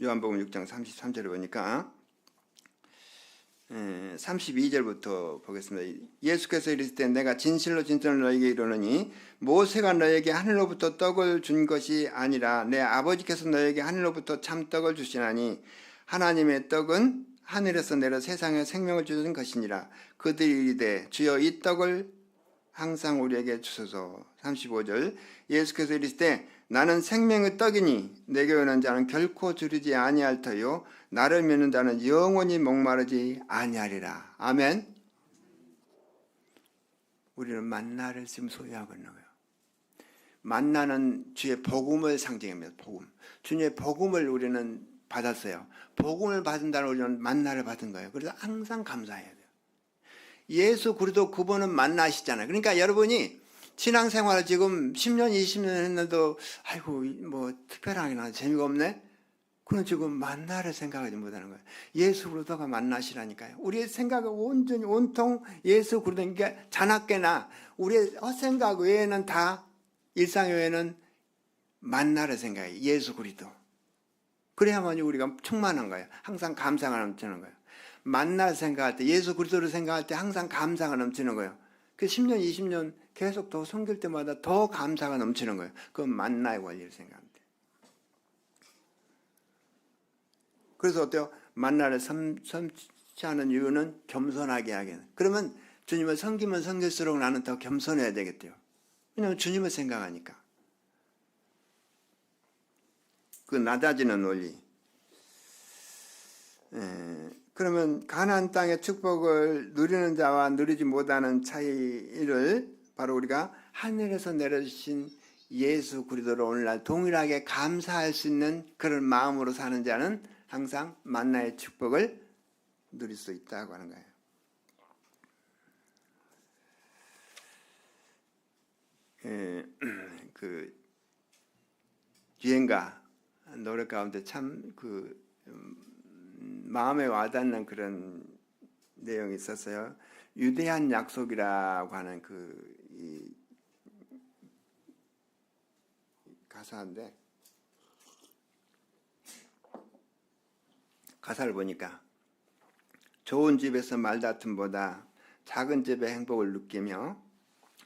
Speaker 1: 요한복음 6장 33절을 보니까 32절부터 보겠습니다. 예수께서 이르실 때 내가 진실로 너에게 이르노니 모세가 너에게 하늘로부터 떡을 준 것이 아니라 내 아버지께서 너에게 하늘로부터 참떡을 주시나니 하나님의 떡은 하늘에서 내려 세상에 생명을 주는 것이니라. 그들이 이르되 주여 이 떡을 항상 우리에게 주소서. 35절 예수께서 이르실 때 나는 생명의 떡이니 내게 오는 자는 결코 주르지 아니할 터요 나를 믿는 자는 영원히 목마르지 아니하리라. 아멘. 우리는 만나를 지금 소유하고 있는 거예요. 만나는 주의 복음을 상징합니다. 복음. 주님의 복음을 우리는 받았어요. 복음을 받은다는 우리는 만나를 받은 거예요. 그래서 항상 감사해야 돼요. 예수 그리스도 그분은 만나시잖아요. 그러니까 여러분이 신앙생활을 지금 10년, 20년 했는데도 아이고 뭐 특별하게나 재미가 없네. 그건 지금 만나를 생각하지 못하는 거예요. 예수 그리스도가 만나시라니까요. 우리의 생각을 온전히 온통 예수 그리스도, 그러니까 자나깨나 우리의 헛생각 외에는 다 일상 외에는 만나를 생각해요. 예수 그리스도. 그래야만 우리가 충만한 거예요. 항상 감사가 넘치는 거예요. 만나를 생각할 때, 예수 그리스도를 생각할 때 항상 감사가 넘치는 거예요. 그 10년, 20년 계속 더 섬길 때마다 더 감사가 넘치는 거예요. 그건 만나의 원리를 생각합니다. 그래서 어때요? 만나를 섬치 않은 이유는 겸손하게 하게. 그러면 주님을 섬기면 섬길수록 나는 더 겸손해야 되겠대요. 왜냐하면 주님을 생각하니까. 그 낮아지는 원리. 그러면 가나안 땅의 축복을 누리는 자와 누리지 못하는 차이를 바로 우리가 하늘에서 내려주신 예수 그리스도로 오늘날 동일하게 감사할 수 있는 그런 마음으로 사는 자는 항상 만나의 축복을 누릴 수 있다고 하는 거예요. 그 유행가 노래 가운데 참 마음에 와닿는 그런 내용이 있었어요. 유대한 약속이라고 하는 이 가사인데 가사를 보니까 좋은 집에서 말다툼보다 작은 집의 행복을 느끼며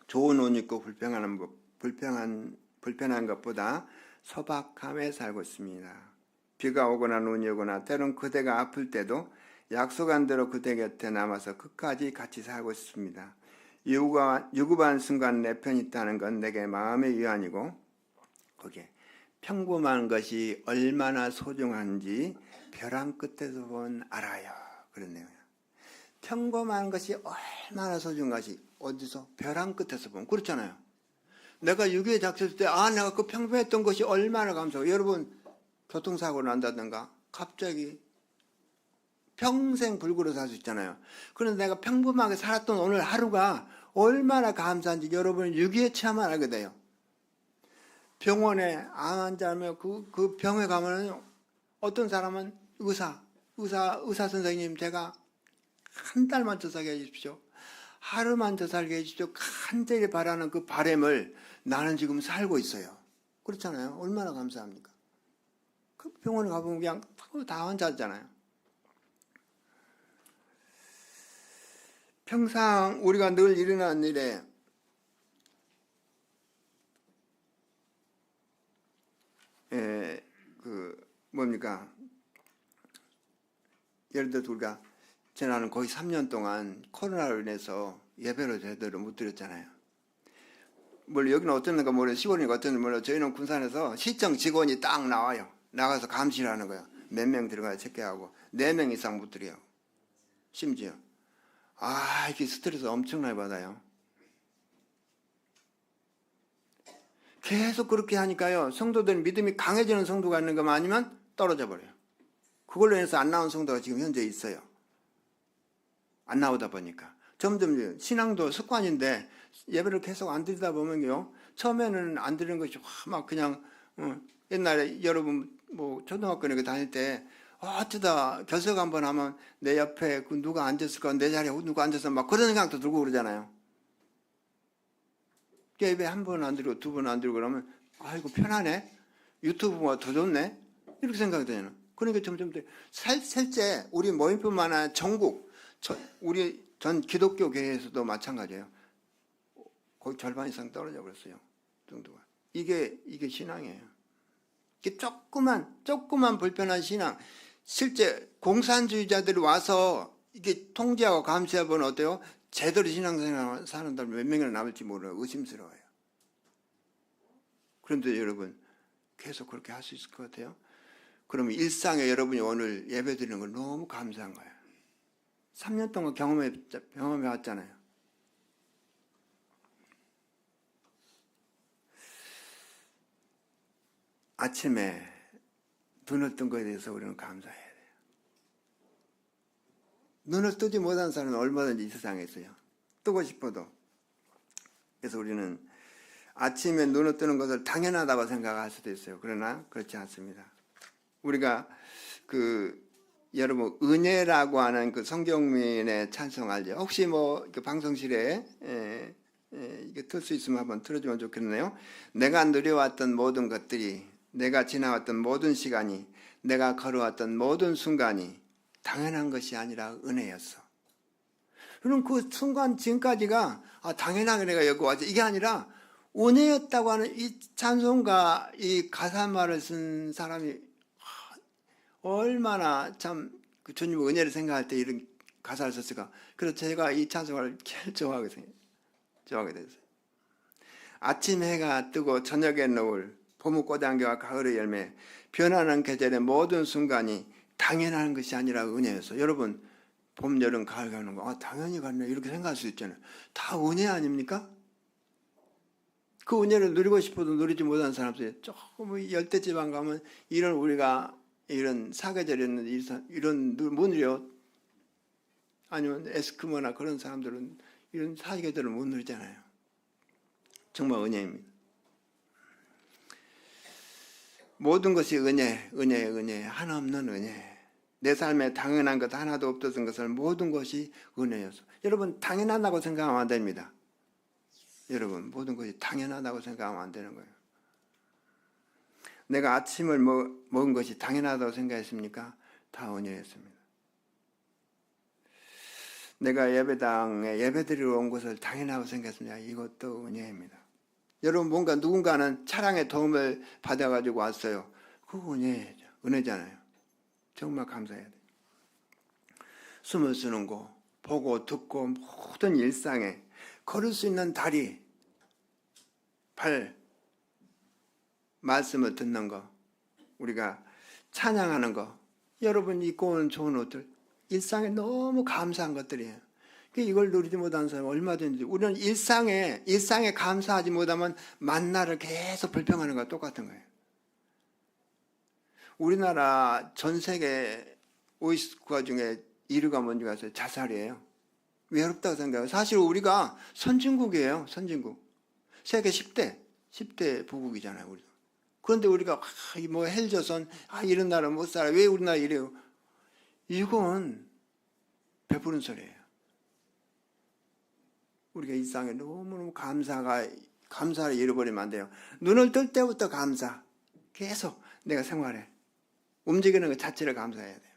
Speaker 1: 좋은 옷 입고 불편한 것보다 소박함에 살고 있습니다. 비가 오거나 눈이 오거나 때론 그대가 아플 때도 약속한 대로 그대 곁에 남아서 끝까지 같이 살고 있습니다. 유급한 순간 내 편이 있다는 건 내게 마음의 위안이고 거기에 평범한 것이 얼마나 소중한지 벼랑 끝에서 보면 알아요. 그런 내용이에요. 평범한 것이 얼마나 소중한 것이 어디서? 벼랑 끝에서 보면. 그렇잖아요. 내가 6.25 작전 때 내가 그 평범했던 것이 얼마나 감사하고. 여러분 교통사고 난다든가 갑자기 평생 불구로 살 수 있잖아요. 그런데 내가 평범하게 살았던 오늘 하루가 얼마나 감사한지 여러분 6.25 체험을 하게 돼요. 병원에 암 환자면 그 병에 가면 어떤 사람은 의사 선생님 제가 한 달만 더 살게 해주십시오. 하루만 더 살게 해주십시오. 간절히 바라는 그 바람을 나는 지금 살고 있어요. 그렇잖아요. 얼마나 감사합니까? 그 병원에 가보면 그냥 다 환자잖아요. 평상 우리가 늘 일어나는 일에 뭡니까? 예를 들어서 우리가 지난 거의 3년 동안 코로나로 인해서 예배를 제대로 못 드렸잖아요. 물론 여기는 어땠는가 모르겠어요. 시골이니까 어땠는지 모르겠어요. 저희는 군산에서 시청 직원이 딱 나와요. 나가서 감시를 하는 거예요. 몇 명 들어가야 체크하고 4명 이상 못 드려요. 심지어 이게 스트레스 엄청나게 받아요. 계속 그렇게 하니까요. 성도들 믿음이 강해지는 성도가 있는 것만 아니면 떨어져 버려요. 그걸로 인해서 안 나온 성도가 지금 현재 있어요. 안 나오다 보니까 점점 신앙도 습관인데 예배를 계속 안 드리다 보면요. 처음에는 안 드리는 것이 막 그냥 옛날에 여러분 뭐 초등학교 다닐 때 어쩌다 결석 한번 하면 내 옆에 누가 앉았을까 내 자리에 누가 앉았어 막 그런 생각도 들고 그러잖아요. 예배 한 번 안 드리고 2번 안 드리고 그러면 이거 편하네. 유튜브가 더 좋네. 이렇게 생각이 되잖아요. 그러니까 점점 실제 우리 모임뿐만 아니라 전국 우리 전 기독교 교회에서도 마찬가지예요. 거의 절반 이상 떨어져 버렸어요. 정도가. 이게 신앙이에요. 이게 조그만 불편한 신앙. 실제 공산주의자들이 와서 이게 통제하고 감시해보면 어때요? 제대로 신앙생활 사는 사람 몇 명이나 남을지 모르요. 의심스러워요. 그런데 여러분 계속 그렇게 할 수 있을 것 같아요? 그러면 일상에 여러분이 오늘 예배 드리는 걸 너무 감사한 거예요. 3년 동안 경험해 왔잖아요. 아침에 눈을 뜬 거에 대해서 우리는 감사해야 돼요. 눈을 뜨지 못한 사람은 얼마든지 이 세상에 있어요. 뜨고 싶어도. 그래서 우리는 아침에 눈을 뜨는 것을 당연하다고 생각할 수도 있어요. 그러나 그렇지 않습니다. 우리가 여러분 은혜라고 하는 그 성경민의 찬송 알죠? 혹시 그 방송실에 이게 틀 수 있으면 한번 틀어주면 좋겠네요. 내가 누려왔던 모든 것들이, 내가 지나왔던 모든 시간이, 내가 걸어왔던 모든 순간이 당연한 것이 아니라 은혜였어. 그럼 그 순간 지금까지가 당연하게 내가 여기 왔지. 이게 아니라 은혜였다고 하는 이 찬송가 이 가사말을 쓴 사람이 얼마나 참 그 주님 은혜를 생각할 때 이런 가사를 썼을까. 그래서 제가 이 찬송가를 제일 좋아하게 됐어요. 아침 해가 뜨고 저녁에 노을, 봄의 꽃향기와 가을의 열매, 변하는 계절의 모든 순간이 당연한 것이 아니라 은혜였어. 여러분, 봄, 여름, 가을 가는 거 당연히 갔네 이렇게 생각할 수 있잖아요. 다 은혜 아닙니까? 그 은혜를 누리고 싶어도 누리지 못하는 사람들이 조금 열대지방 가면 이런 우리가 이런 사계절 이런 못 누려. 아니면 에스크모나 그런 사람들은 이런 사계절을 못 누리잖아요. 정말 은혜입니다. 모든 것이 은혜, 하나 없는 은혜. 내 삶에 당연한 것 하나도 없었던 것을 모든 것이 은혜였어. 여러분, 당연하다고 생각하면 안 됩니다. 여러분, 모든 것이 당연하다고 생각하면 안 되는 거예요. 내가 아침을 먹은 것이 당연하다고 생각했습니까? 다 은혜였습니다. 내가 예배당에 예배드리러 온 것을 당연하다고 생각했습니다. 이것도 은혜입니다. 여러분, 뭔가 누군가는 차량의 도움을 받아가지고 왔어요. 그거 은혜잖아요. 정말 감사해야 돼요. 숨을 쉬는 거, 보고 듣고 모든 일상에 걸을 수 있는 다리, 발, 말씀을 듣는 거, 우리가 찬양하는 거, 여러분 입고 오는 좋은 옷들, 일상에 너무 감사한 것들이에요. 이걸 누리지 못하는 사람은 얼마든지, 우리는 일상에 감사하지 못하면 만나를 계속 불평하는 거와 똑같은 거예요. 우리나라 전 세계 50국가 중에 1위가 뭔지 아세요? 자살이에요. 외롭다고 생각해요. 사실 우리가 선진국이에요. 선진국. 세계 10대 부국이잖아요. 우리도. 그런데 우리가 헬조선 이런 나라 못 살아. 왜 우리나라 이래요? 이건 베푸는 소리예요. 우리가 일상에 너무너무 감사를 잃어버리면 안 돼요. 눈을 뜰 때부터 감사. 계속 내가 생활해. 움직이는 것 자체를 감사해야 돼요.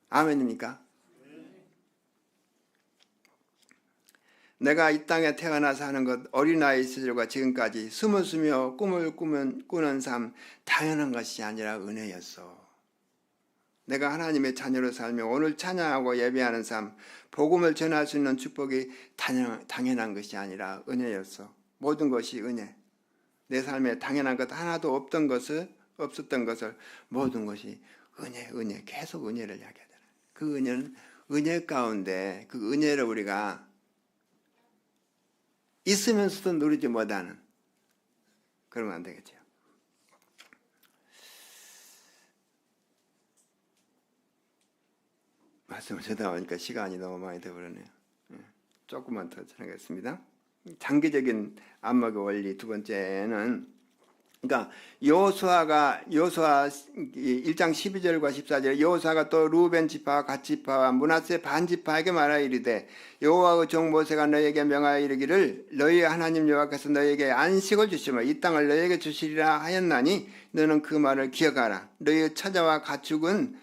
Speaker 1: 아멘입니까? 내가 이 땅에 태어나서 하는 것, 어린아이 시절과 지금까지 숨을 쉬며 꿈을 꾸는 삶, 당연한 것이 아니라 은혜였어. 내가 하나님의 자녀로 살며 오늘 찬양하고 예배하는 삶, 복음을 전할 수 있는 축복이 당연한 것이 아니라 은혜였어. 모든 것이 은혜. 내 삶에 당연한 것 하나도 없었던 것을 모든 것이 은혜. 계속 은혜를 이야기해야 되는. 그 은혜는 은혜 가운데 그 은혜를 우리가 있으면서도 누리지 못하는, 그러면 안 되겠죠. 말씀을 듣다 보니까 시간이 너무 많이 되어버렸네요. 조금만 더 전하겠습니다. 장기적인 안목의 원리 두 번째는, 그러니까 여호수아 1장 12절과 14절, 여호수아가 또 루벤 지파와 갓 지파와 므낫세 반 지파에게 말하여 이르되 여호와의 종 모세가 너희에게 명하여 이르기를 너희 하나님 여호와께서 너희에게 안식을 주시며 이 땅을 너희에게 주시리라 하였나니 너는 그 말을 기억하라. 너희의 처자와 가축은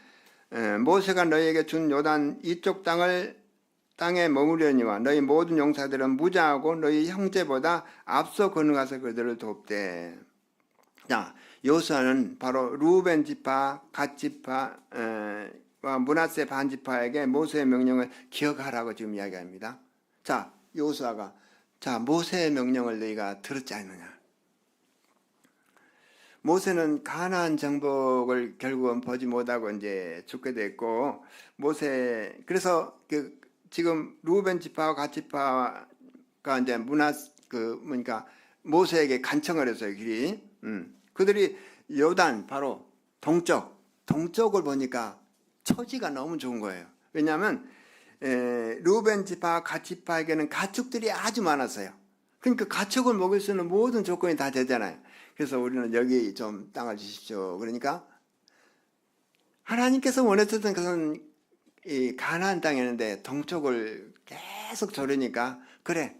Speaker 1: 모세가 너희에게 준 요단 이쪽 땅에 머무려니와 너희 모든 용사들은 무장하고 너희 형제보다 앞서 건너가서 그들을 돕되. 자, 여호수아는 바로 루벤 지파, 갓 지파와 므낫세 반 지파에게 모세의 명령을 기억하라고 지금 이야기합니다. 자, 여호수아가 모세의 명령을 너희가 들었지 않느냐? 모세는 가나안 정복을 결국은 보지 못하고 이제 죽게 됐고, 그래서 지금 루벤 지파와 갓 지파가 이제 모세에게 간청을 했어요. 그들이 요단 바로 동쪽을 보니까 처지가 너무 좋은 거예요. 왜냐하면 루벤 지파, 갓 지파에게는 가축들이 아주 많았어요. 그러니까 가축을 먹을 수 있는 모든 조건이 다 되잖아요. 그래서 우리는 여기 좀 땅을 주십시오. 그러니까 하나님께서 원하셨던 것은 이 가나안 땅이었는데 동쪽을 계속 조르니까 그래,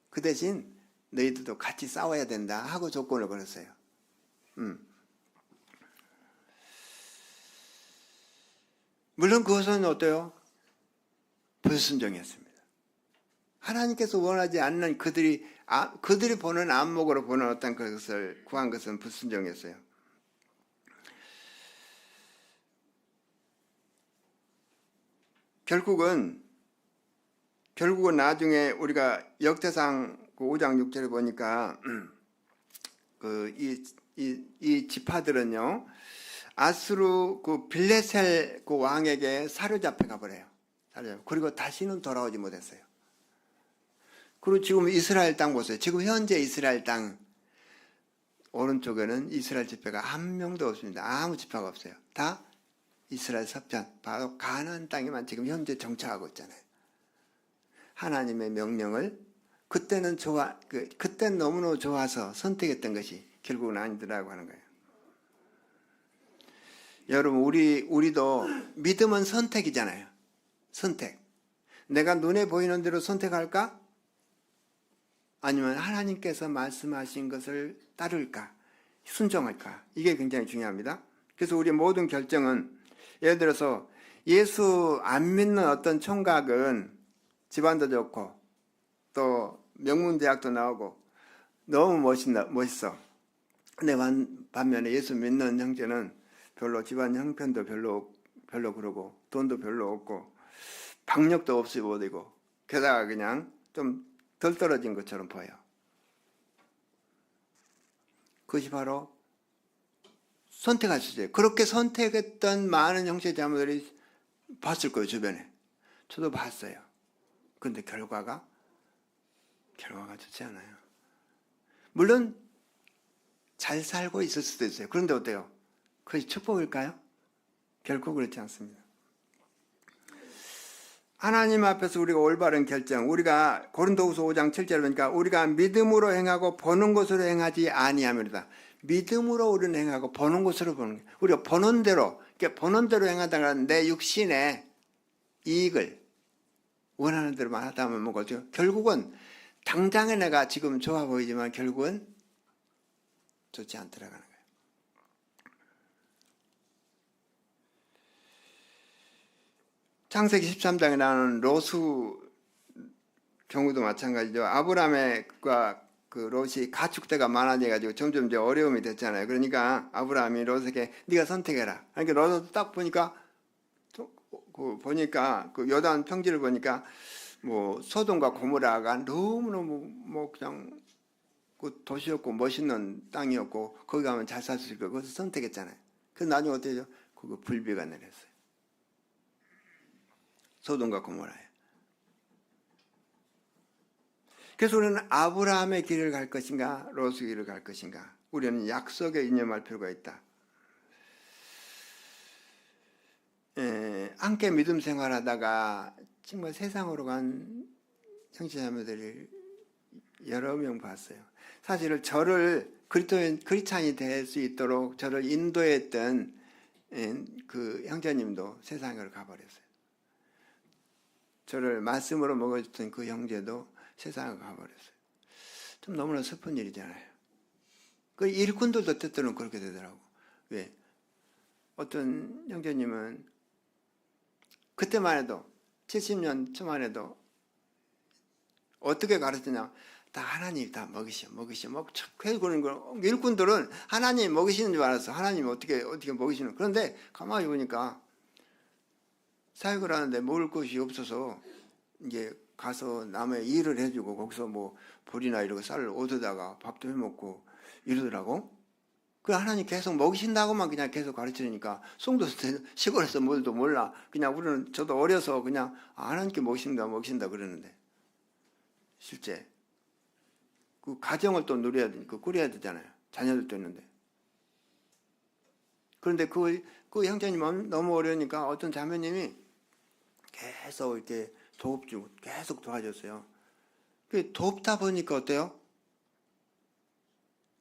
Speaker 1: 그 대신 너희들도 같이 싸워야 된다 하고 조건을 걸었어요. 물론 그것은 어때요? 불순종이었습니다. 하나님께서 원하지 않는 그들이 보는 안목으로 보는 어떤 것을 구한 것은 불순종이었어요. 결국은 나중에 우리가 역대상 5장 6절에 보니까 이 지파들은요, 아수르 빌레셀 왕에게 사로잡혀 가버려요. 그리고 다시는 돌아오지 못했어요. 그리고 지금 이스라엘 땅 보세요. 지금 현재 이스라엘 땅 오른쪽에는 이스라엘 지파가 한 명도 없습니다. 아무 지파가 없어요. 다 이스라엘 섭전, 바로 가나안 땅에만 지금 현재 정착하고 있잖아요. 하나님의 명령을 그때는 그때는 너무너무 좋아서 선택했던 것이 결국은 아니더라고 하는 거예요. 여러분, 우리도 믿음은 선택이잖아요. 선택. 내가 눈에 보이는 대로 선택할까? 아니면 하나님께서 말씀하신 것을 따를까? 순종할까? 이게 굉장히 중요합니다. 그래서 우리의 모든 결정은, 예를 들어서 예수 안 믿는 어떤 총각은 집안도 좋고 또 명문대학도 나오고 너무 멋있어. 근데 반면에 예수 믿는 형제는 별로 집안 형편도 별로 그러고 돈도 별로 없고 박력도 없이 보이고 게다가 그냥 좀 덜 떨어진 것처럼 보여. 그것이 바로 선택할 수 있어요. 그렇게 선택했던 많은 형제 자매들이 봤을 거예요, 주변에. 저도 봤어요. 그런데 결과가 좋지 않아요. 물론 잘 살고 있을 수도 있어요. 그런데 어때요? 그것이 축복일까요? 결코 그렇지 않습니다. 하나님 앞에서 우리가 올바른 결정, 우리가 고린도후서 5장 7절 보니까 우리가 믿음으로 행하고 보는 것으로 행하지 아니하며다. 믿음으로 우리는 행하고 보는 것으로 보는 거예요. 우리가 보는 대로 행하다가 내 육신의 이익을 원하는 대로만 하다 보면 뭐죠? 결국은 당장에 내가 지금 좋아 보이지만 결국은 좋지 않더라고요. 창세기 13장에 나오는 로수 경우도 마찬가지죠. 아브라함과 롯이 가축대가 많아져가지고 점점 이제 어려움이 됐잖아요. 그러니까 아브라함이 롯에게 네가 선택해라. 그러니까 롯도 딱 보니까 그 요단 평지를 보니까 뭐 소돔과 고모라가 너무너무 그냥 그 도시였고 멋있는 땅이었고 거기 가면 잘 살 수 있을 거 그것을 선택했잖아요. 그래서 나중에 어떻게 되죠? 그거 불비가 내렸어요. 소돔과 고모라에. 그래서 우리는 아브라함의 길을 갈 것인가 롯의 길을 갈 것인가, 우리는 약속에 이념할 필요가 있다. 함께 믿음 생활하다가 정말 세상으로 간 형제자매들이 여러 명 봤어요. 사실은 저를 그리스도인이 될 수 있도록 저를 인도했던 그 형제님도 세상으로 가버렸어요. 저를 말씀으로 먹어줬던 그 형제도 세상으로 가버렸어요. 좀 너무나 슬픈 일이잖아요. 그 일꾼들도 때때로는 그렇게 되더라고. 왜? 어떤 형제님은 그때만 해도 70년 초만 해도 어떻게 가르치냐, 다 하나님이 다 먹으셔. 그러는 거. 일꾼들은 하나님이 먹이시는 줄 알았어. 하나님이 어떻게 먹이시는. 그런데 가만히 보니까 사역을 하는데 먹을 것이 없어서 이제 가서 남의 일을 해주고 거기서 뭐 불이나 이런 거 쌀을 얻어다가 밥도 해먹고 이러더라고. 그 하나님 계속 먹이신다고만 그냥 계속 가르치니까 송도 시골에서 뭘도 몰라. 그냥 우리는 저도 어려서 그냥 하나님께 먹이신다 그러는데 실제 그 가정을 또 누려야 되니까 꾸려야 되잖아요. 자녀들도 있는데. 그런데 그 형제님 너무 어려우니까 어떤 자매님이 계속 이렇게 도움주고 계속 도와줬어요. 그 돕다 보니까 어때요?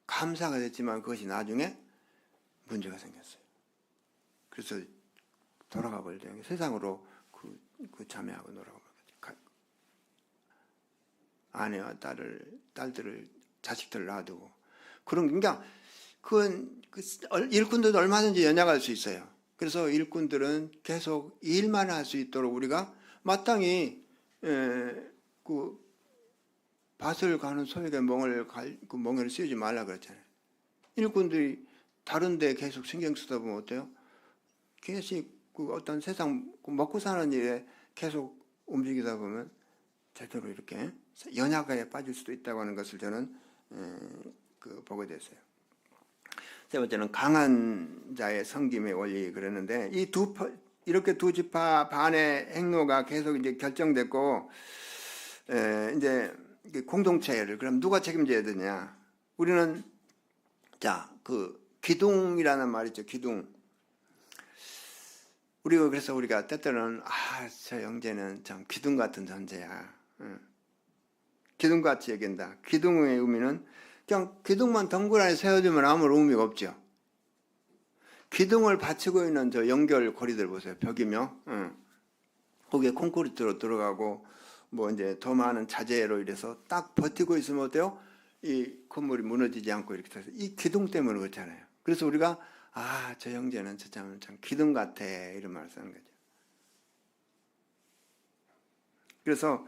Speaker 1: 감사가 됐지만 그것이 나중에 문제가 생겼어요. 그래서 돌아가 버리더니 세상으로 그 자매하고 놀아가 아내와 딸들을 자식들을 놔두고 그런, 그러니까 그건 일꾼들도 얼마든지 연약할 수 있어요. 그래서 일꾼들은 계속 일만 할 수 있도록 우리가 마땅히 밭을 가는 소에게 그 멍에를 씌우지 말라 그랬잖아요. 일꾼들이 다른데 계속 신경 쓰다 보면 어때요? 계속 그 어떤 세상 먹고 사는 일에 계속 움직이다 보면 제대로 이렇게 연약하게 빠질 수도 있다고 하는 것을 저는 보게 됐어요. 세 번째는 강한 자의 섬김의 원리 그랬는데 이렇게 두 지파 반의 행로가 계속 이제 결정됐고 이제 공동체를 그럼 누가 책임져야 되냐? 우리는 그 기둥이라는 말 있죠. 기둥. 그래서 우리가 때때로는 저 형제는 참 기둥 같은 존재야. 기둥같이 여긴다. 기둥의 의미는 그냥 기둥만 덩그러니 세워주면 아무 의미가 없죠. 기둥을 받치고 있는 저 연결고리들 보세요. 벽이며 거기에 콘크리트로 들어가고 뭐 이제 더 많은 자재로 이래서 딱 버티고 있으면 어때요? 이 건물이 무너지지 않고 이렇게 돼서 이 기둥 때문에 그렇잖아요. 그래서 우리가 저 형제는 참 기둥 같아 이런 말을 쓰는 거죠. 그래서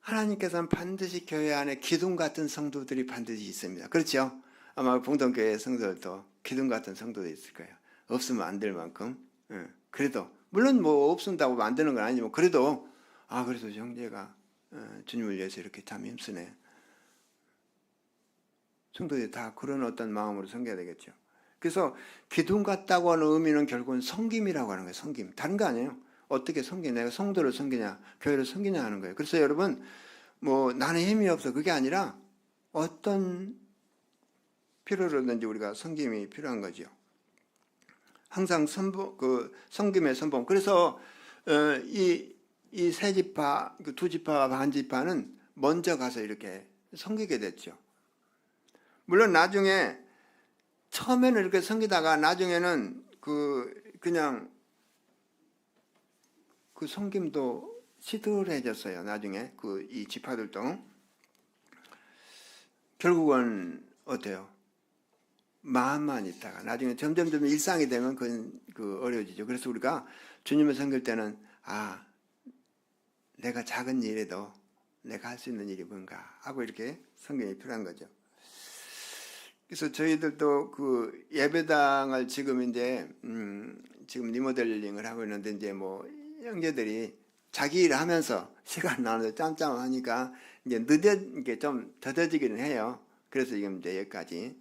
Speaker 1: 하나님께서는 반드시 교회 안에 기둥 같은 성도들이 반드시 있습니다. 그렇죠? 아마 봉동교회 성도들도 기둥 같은 성도들이 있을 거예요. 없으면 안 될 만큼. 그래도 물론 뭐 없은다고 만드는 건 아니지만 그래도 그래도 형제가 주님을 위해서 이렇게 참 힘쓰네. 성도들이 다 그런 어떤 마음으로 섬겨야 되겠죠. 그래서 기둥 같다고 하는 의미는 결국은 섬김이라고 하는 거예요. 섬김. 다른 거 아니에요. 어떻게 섬기냐. 내가 성도를 섬기냐, 교회를 섬기냐 하는 거예요. 그래서 여러분, 뭐 나는 힘이 없어. 그게 아니라 어떤 필요로든지 우리가 섬김이 필요한 거죠. 항상 섬김의 선봉. 그래서 이 세 지파, 두 지파와 반 지파는 먼저 가서 이렇게 섬기게 됐죠. 물론 나중에 처음에는 이렇게 섬기다가 나중에는 그냥 그 섬김도 시들해졌어요. 나중에 이 지파들도 결국은 어때요? 마음만 있다가 나중에 점점점 일상이 되면 그 어려워지죠. 그래서 우리가 주님을 섬길 때는 내가 작은 일에도 내가 할 수 있는 일이 뭔가 하고 이렇게 섬김이 필요한 거죠. 그래서 저희들도 그 예배당을 지금 이제 지금 리모델링을 하고 있는데 이제 뭐 형제들이 자기 일을 하면서 시간 나눠서 짬짬하니까 이제 이게 좀 더뎌지기는 해요. 그래서 지금 이제 여기까지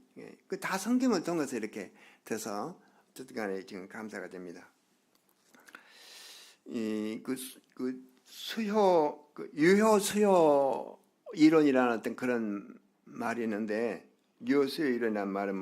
Speaker 1: 다 섬김을 통해서 이렇게 돼서 어쨌든 간에 지금 감사가 됩니다. 유효 수요 이론이라는 어떤 그런 말이 있는데 유효 수요 이론이라는 말은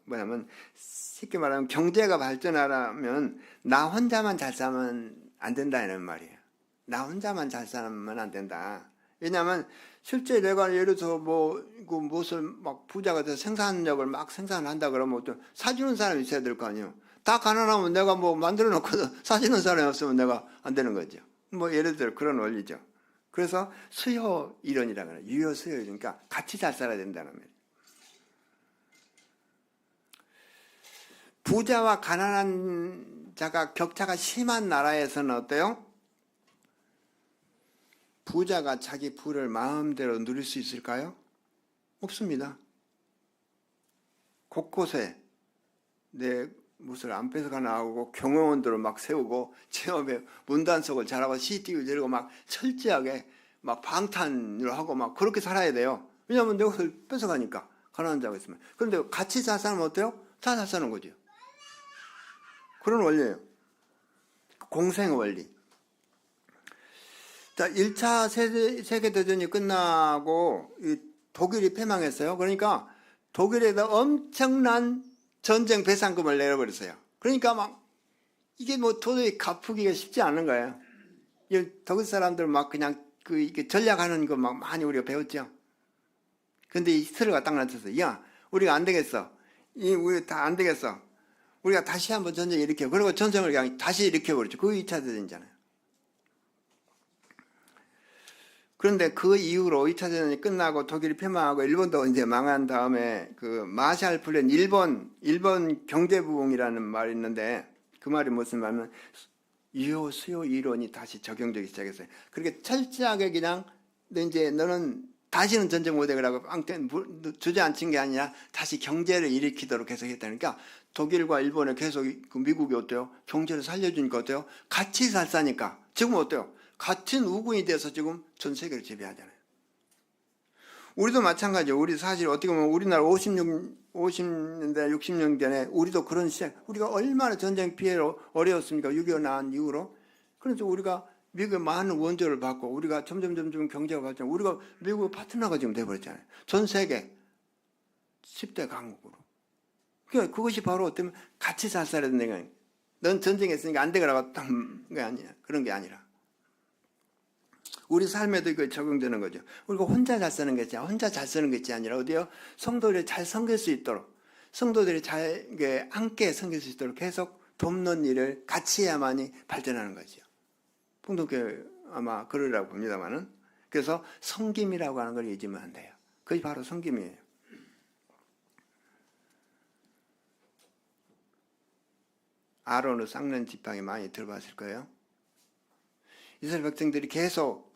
Speaker 1: 뭐냐면 쉽게 말하면 경제가 발전하려면 나 혼자만 잘 살면 안 된다는 말이에요. 나 혼자만 잘 살면 안 된다. 왜냐하면 실제 내가 예를 들어서 무엇을 막 부자가 돼서 생산력을 막 생산한다 그러면 어떤 사주는 사람이 있어야 될 거 아니에요. 다 가난하면 내가 뭐 만들어 놓고 사주는 사람이 없으면 내가 안 되는 거죠. 뭐 예를 들어 그런 원리죠. 그래서 수요 이론이라고 해요. 유효 수요 이론이니까 같이 잘 살아야 된다는 말이에요. 부자와 가난한 자가 격차가 심한 나라에서는 어때요? 부자가 자기 부를 마음대로 누릴 수 있을까요? 없습니다. 곳곳에 내 무엇을 안 뺏어가 나오고 경호원들을 막 세우고 체험에 문단속을 잘하고 CCTV 들고 막 철저하게 막 방탄을 하고 막 그렇게 살아야 돼요. 왜냐하면 내 것을 뺏어가니까 가난한 자가 있으면. 그런데 같이 잘 살면 어때요? 다 잘 사는 거죠. 그런 원리예요. 공생의 원리. 자, 1차 세계대전이 끝나고 독일이 패망했어요. 그러니까 독일에다 엄청난 전쟁 배상금을 내려버렸어요. 그러니까 막 이게 뭐 도저히 갚기가 쉽지 않은 거예요. 독일 사람들 막 그냥 이게 전략하는 거 막 많이 우리가 배웠죠. 근데 이 히틀러가 딱 나타났어요. 야, 우리가 안 되겠어. 우리 다 안 되겠어. 우리가 다시 한번 전쟁 일으켜. 그리고 전쟁을 그냥 다시 일으켜버렸죠. 그게 2차 대전이잖아요. 그런데 그 이후로 2차 대전이 끝나고 독일이 패망하고 일본도 이제 망한 다음에 그 마샬 플랜 일본 경제부흥이라는 말이 있는데 그 말이 무슨 말이냐면 유효 수요 이론이 다시 적용되기 시작했어요. 그렇게 철저하게 그냥 근데 이제 너는 다시는 전쟁 못해 그러고 주저앉힌 게 아니라 다시 경제를 일으키도록 계속 했다니까 독일과 일본에 계속 그 미국이 어때요? 경제를 살려주니까 어때요? 같이 살사니까 지금 어때요? 같은 우군이 돼서 지금 전 세계를 지배하잖아요. 우리도 마찬가지예요. 우리 사실 어떻게 보면 우리나라 50년대, 60년 전에 우리도 그런 시장, 우리가 얼마나 전쟁 피해로 어려웠습니까? 6.25 난 이후로. 그래서 우리가 미국의 많은 원조를 받고 우리가 점점 경제가 발전, 우리가 미국의 파트너가 지금 돼버렸잖아요. 전 세계 10대 강국으로. 그러니까 그것이 바로 어쩌면 같이 잘 살아야 된다는 거예요. 넌 전쟁했으니까 안 되거라고 게 아니야. 그런 게 아니라. 우리 삶에도 이거 적용되는 거죠. 우리가 혼자 잘 사는 게 혼자 잘 쓰는 것이 아니라 어디요? 성도들이 잘 섬길 수 있도록, 성도들이 잘 함께 섬길 수 있도록 계속 돕는 일을 같이 해야만이 발전하는 거죠. 풍덕교회 아마 그러라고 봅니다만은. 그래서 섬김이라고 하는 걸 잊으면 안 돼요. 그것이 바로 섬김이에요. 아론을 쌍는 지팡이 많이 들어봤을 거예요. 이스라엘 백성들이 계속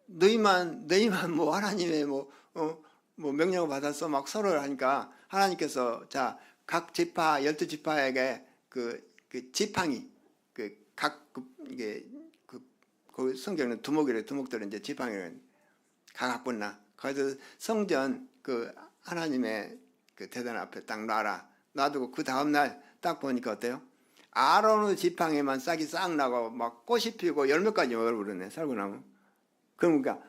Speaker 1: 너희만 뭐 하나님의 뭐 명령을 받았어 막 서로를 하니까 하나님께서 자 각 지파 12지파에게 그 지팡이 그 성경은 두목들은 이제 지팡이를 갖고 나 거기서 성전 그 하나님의 그 대단 앞에 딱 놔두고 그 다음 날 딱 보니까 어때요? 아론의 지팡이만 싹이 싹 나고 막 꽃이 피고 열매까지 먹어버렸네. 살구나무. 그러니까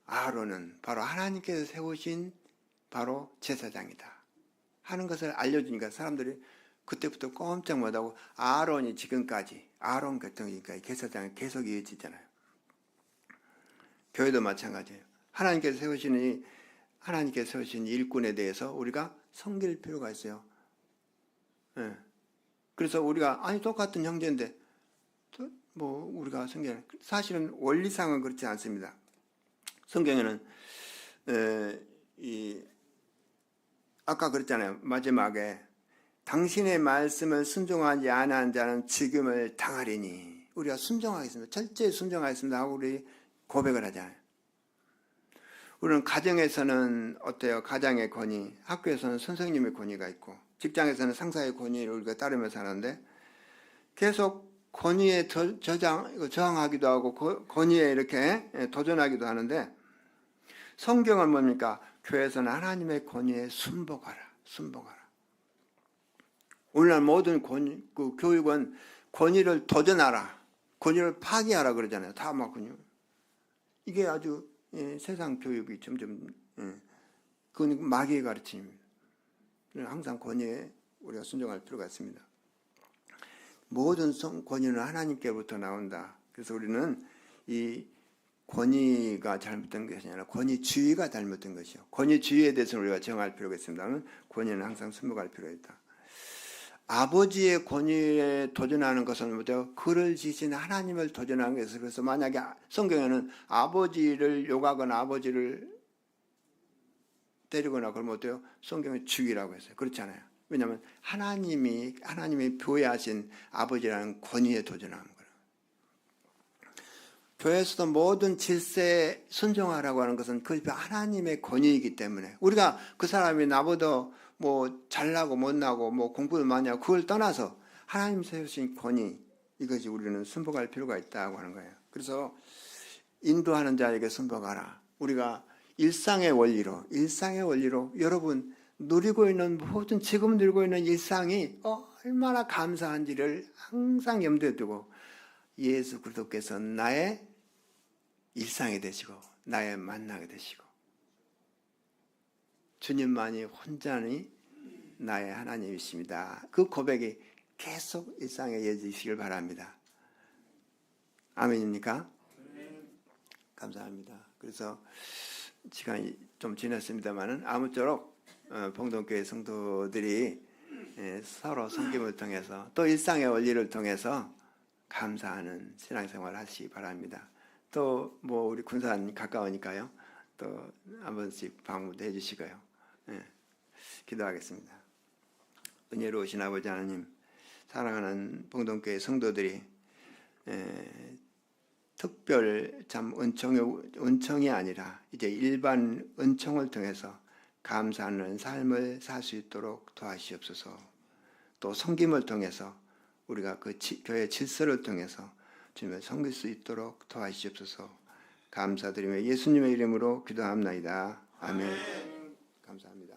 Speaker 1: 아론은 바로 하나님께서 세우신 바로 제사장이다 하는 것을 알려주니까 사람들이 그때부터 꼼짝 못하고 아론이 지금까지 아론 계통이니까 제사장이 계속 이어지잖아요. 교회도 마찬가지예요. 하나님께서 세우신 일꾼에 대해서 우리가 섬길 필요가 있어요. 네. 그래서 우리가 똑같은 형제인데 뭐 우리가 성경 사실은 원리상은 그렇지 않습니다. 성경에는 아까 그랬잖아요. 마지막에 당신의 말씀을 순종하지 않은 자는 죽음을 당하리니 우리가 순종하겠습니다. 철저히 순종하겠습니다 하고 우리 고백을 하잖아요. 우리는 가정에서는 어때요? 가장의 권위, 학교에서는 선생님의 권위가 있고 직장에서는 상사의 권위를 우리가 따르며 사는데 계속 권위에 저항하기도 하고 권위에 이렇게 도전하기도 하는데 성경은 뭡니까? 교회에서는 하나님의 권위에 순복하라. 오늘날 모든 교육은 권위를 도전하라. 권위를 파기하라 그러잖아요. 다 막 권위. 이게 아주 세상 교육이 점점 그건 마귀의 가르침입니다. 항상 권위에 우리가 순종할 필요가 있습니다. 모든 권위는 하나님께로부터 나온다. 그래서 우리는 이 권위가 잘못된 것이 아니라 권위주의가 잘못된 것이요. 권위주의에 대해서는 우리가 정할 필요가 있습니다만 권위는 항상 순복할 필요가 있다. 아버지의 권위에 도전하는 것은 뭐죠? 그를 지신 하나님을 도전하는 것이죠. 그래서 만약에 성경에는 아버지를 욕하거나 아버지를 때리거나 그러면 어때요? 성경은 죽이라고 했어요. 그렇잖아요. 왜냐하면 하나님이 부여하신 아버지라는 권위에 도전하는 거예요. 교회에서도 모든 질서에 순종하라고 하는 것은 그 하나님의 권위이기 때문에 우리가 그 사람이 나보다 뭐 잘나고 못나고 뭐 공부를 많이 하고 그걸 떠나서 하나님 세우신 권위 이것이 우리는 순복할 필요가 있다고 하는 거예요. 그래서 인도하는 자에게 순복하라. 우리가 일상의 원리로 여러분 누리고 있는 모든 지금 누리고 있는 일상이 얼마나 감사한지를 항상 염두에 두고 예수 그리스도께서 나의 일상이 되시고 나의 만나게 되시고 주님만이 혼자니 나의 하나님이십니다. 그 고백이 계속 일상에 이어지시길 바랍니다. 아멘입니까? 감사합니다. 그래서 시간이 좀 지났습니다만은 아무쪼록 봉동교회 성도들이 서로 섬김을 통해서 또 일상의 원리를 통해서 감사하는 신앙생활을 하시기 바랍니다. 또 뭐 우리 군산 가까우니까요. 또 한 번씩 방문도 해주시고요. 기도하겠습니다. 은혜로우신 아버지 하나님, 사랑하는 봉동교회 성도들이 특별 참 은총이 아니라 이제 일반 은총을 통해서 감사하는 삶을 살 수 있도록 도와주시옵소서. 또 섬김을 통해서 우리가 그 교회 질서를 통해서 주님을 섬길 수 있도록 도와주시옵소서. 감사드리며 예수님의 이름으로 기도합나이다. 아멘. 감사합니다.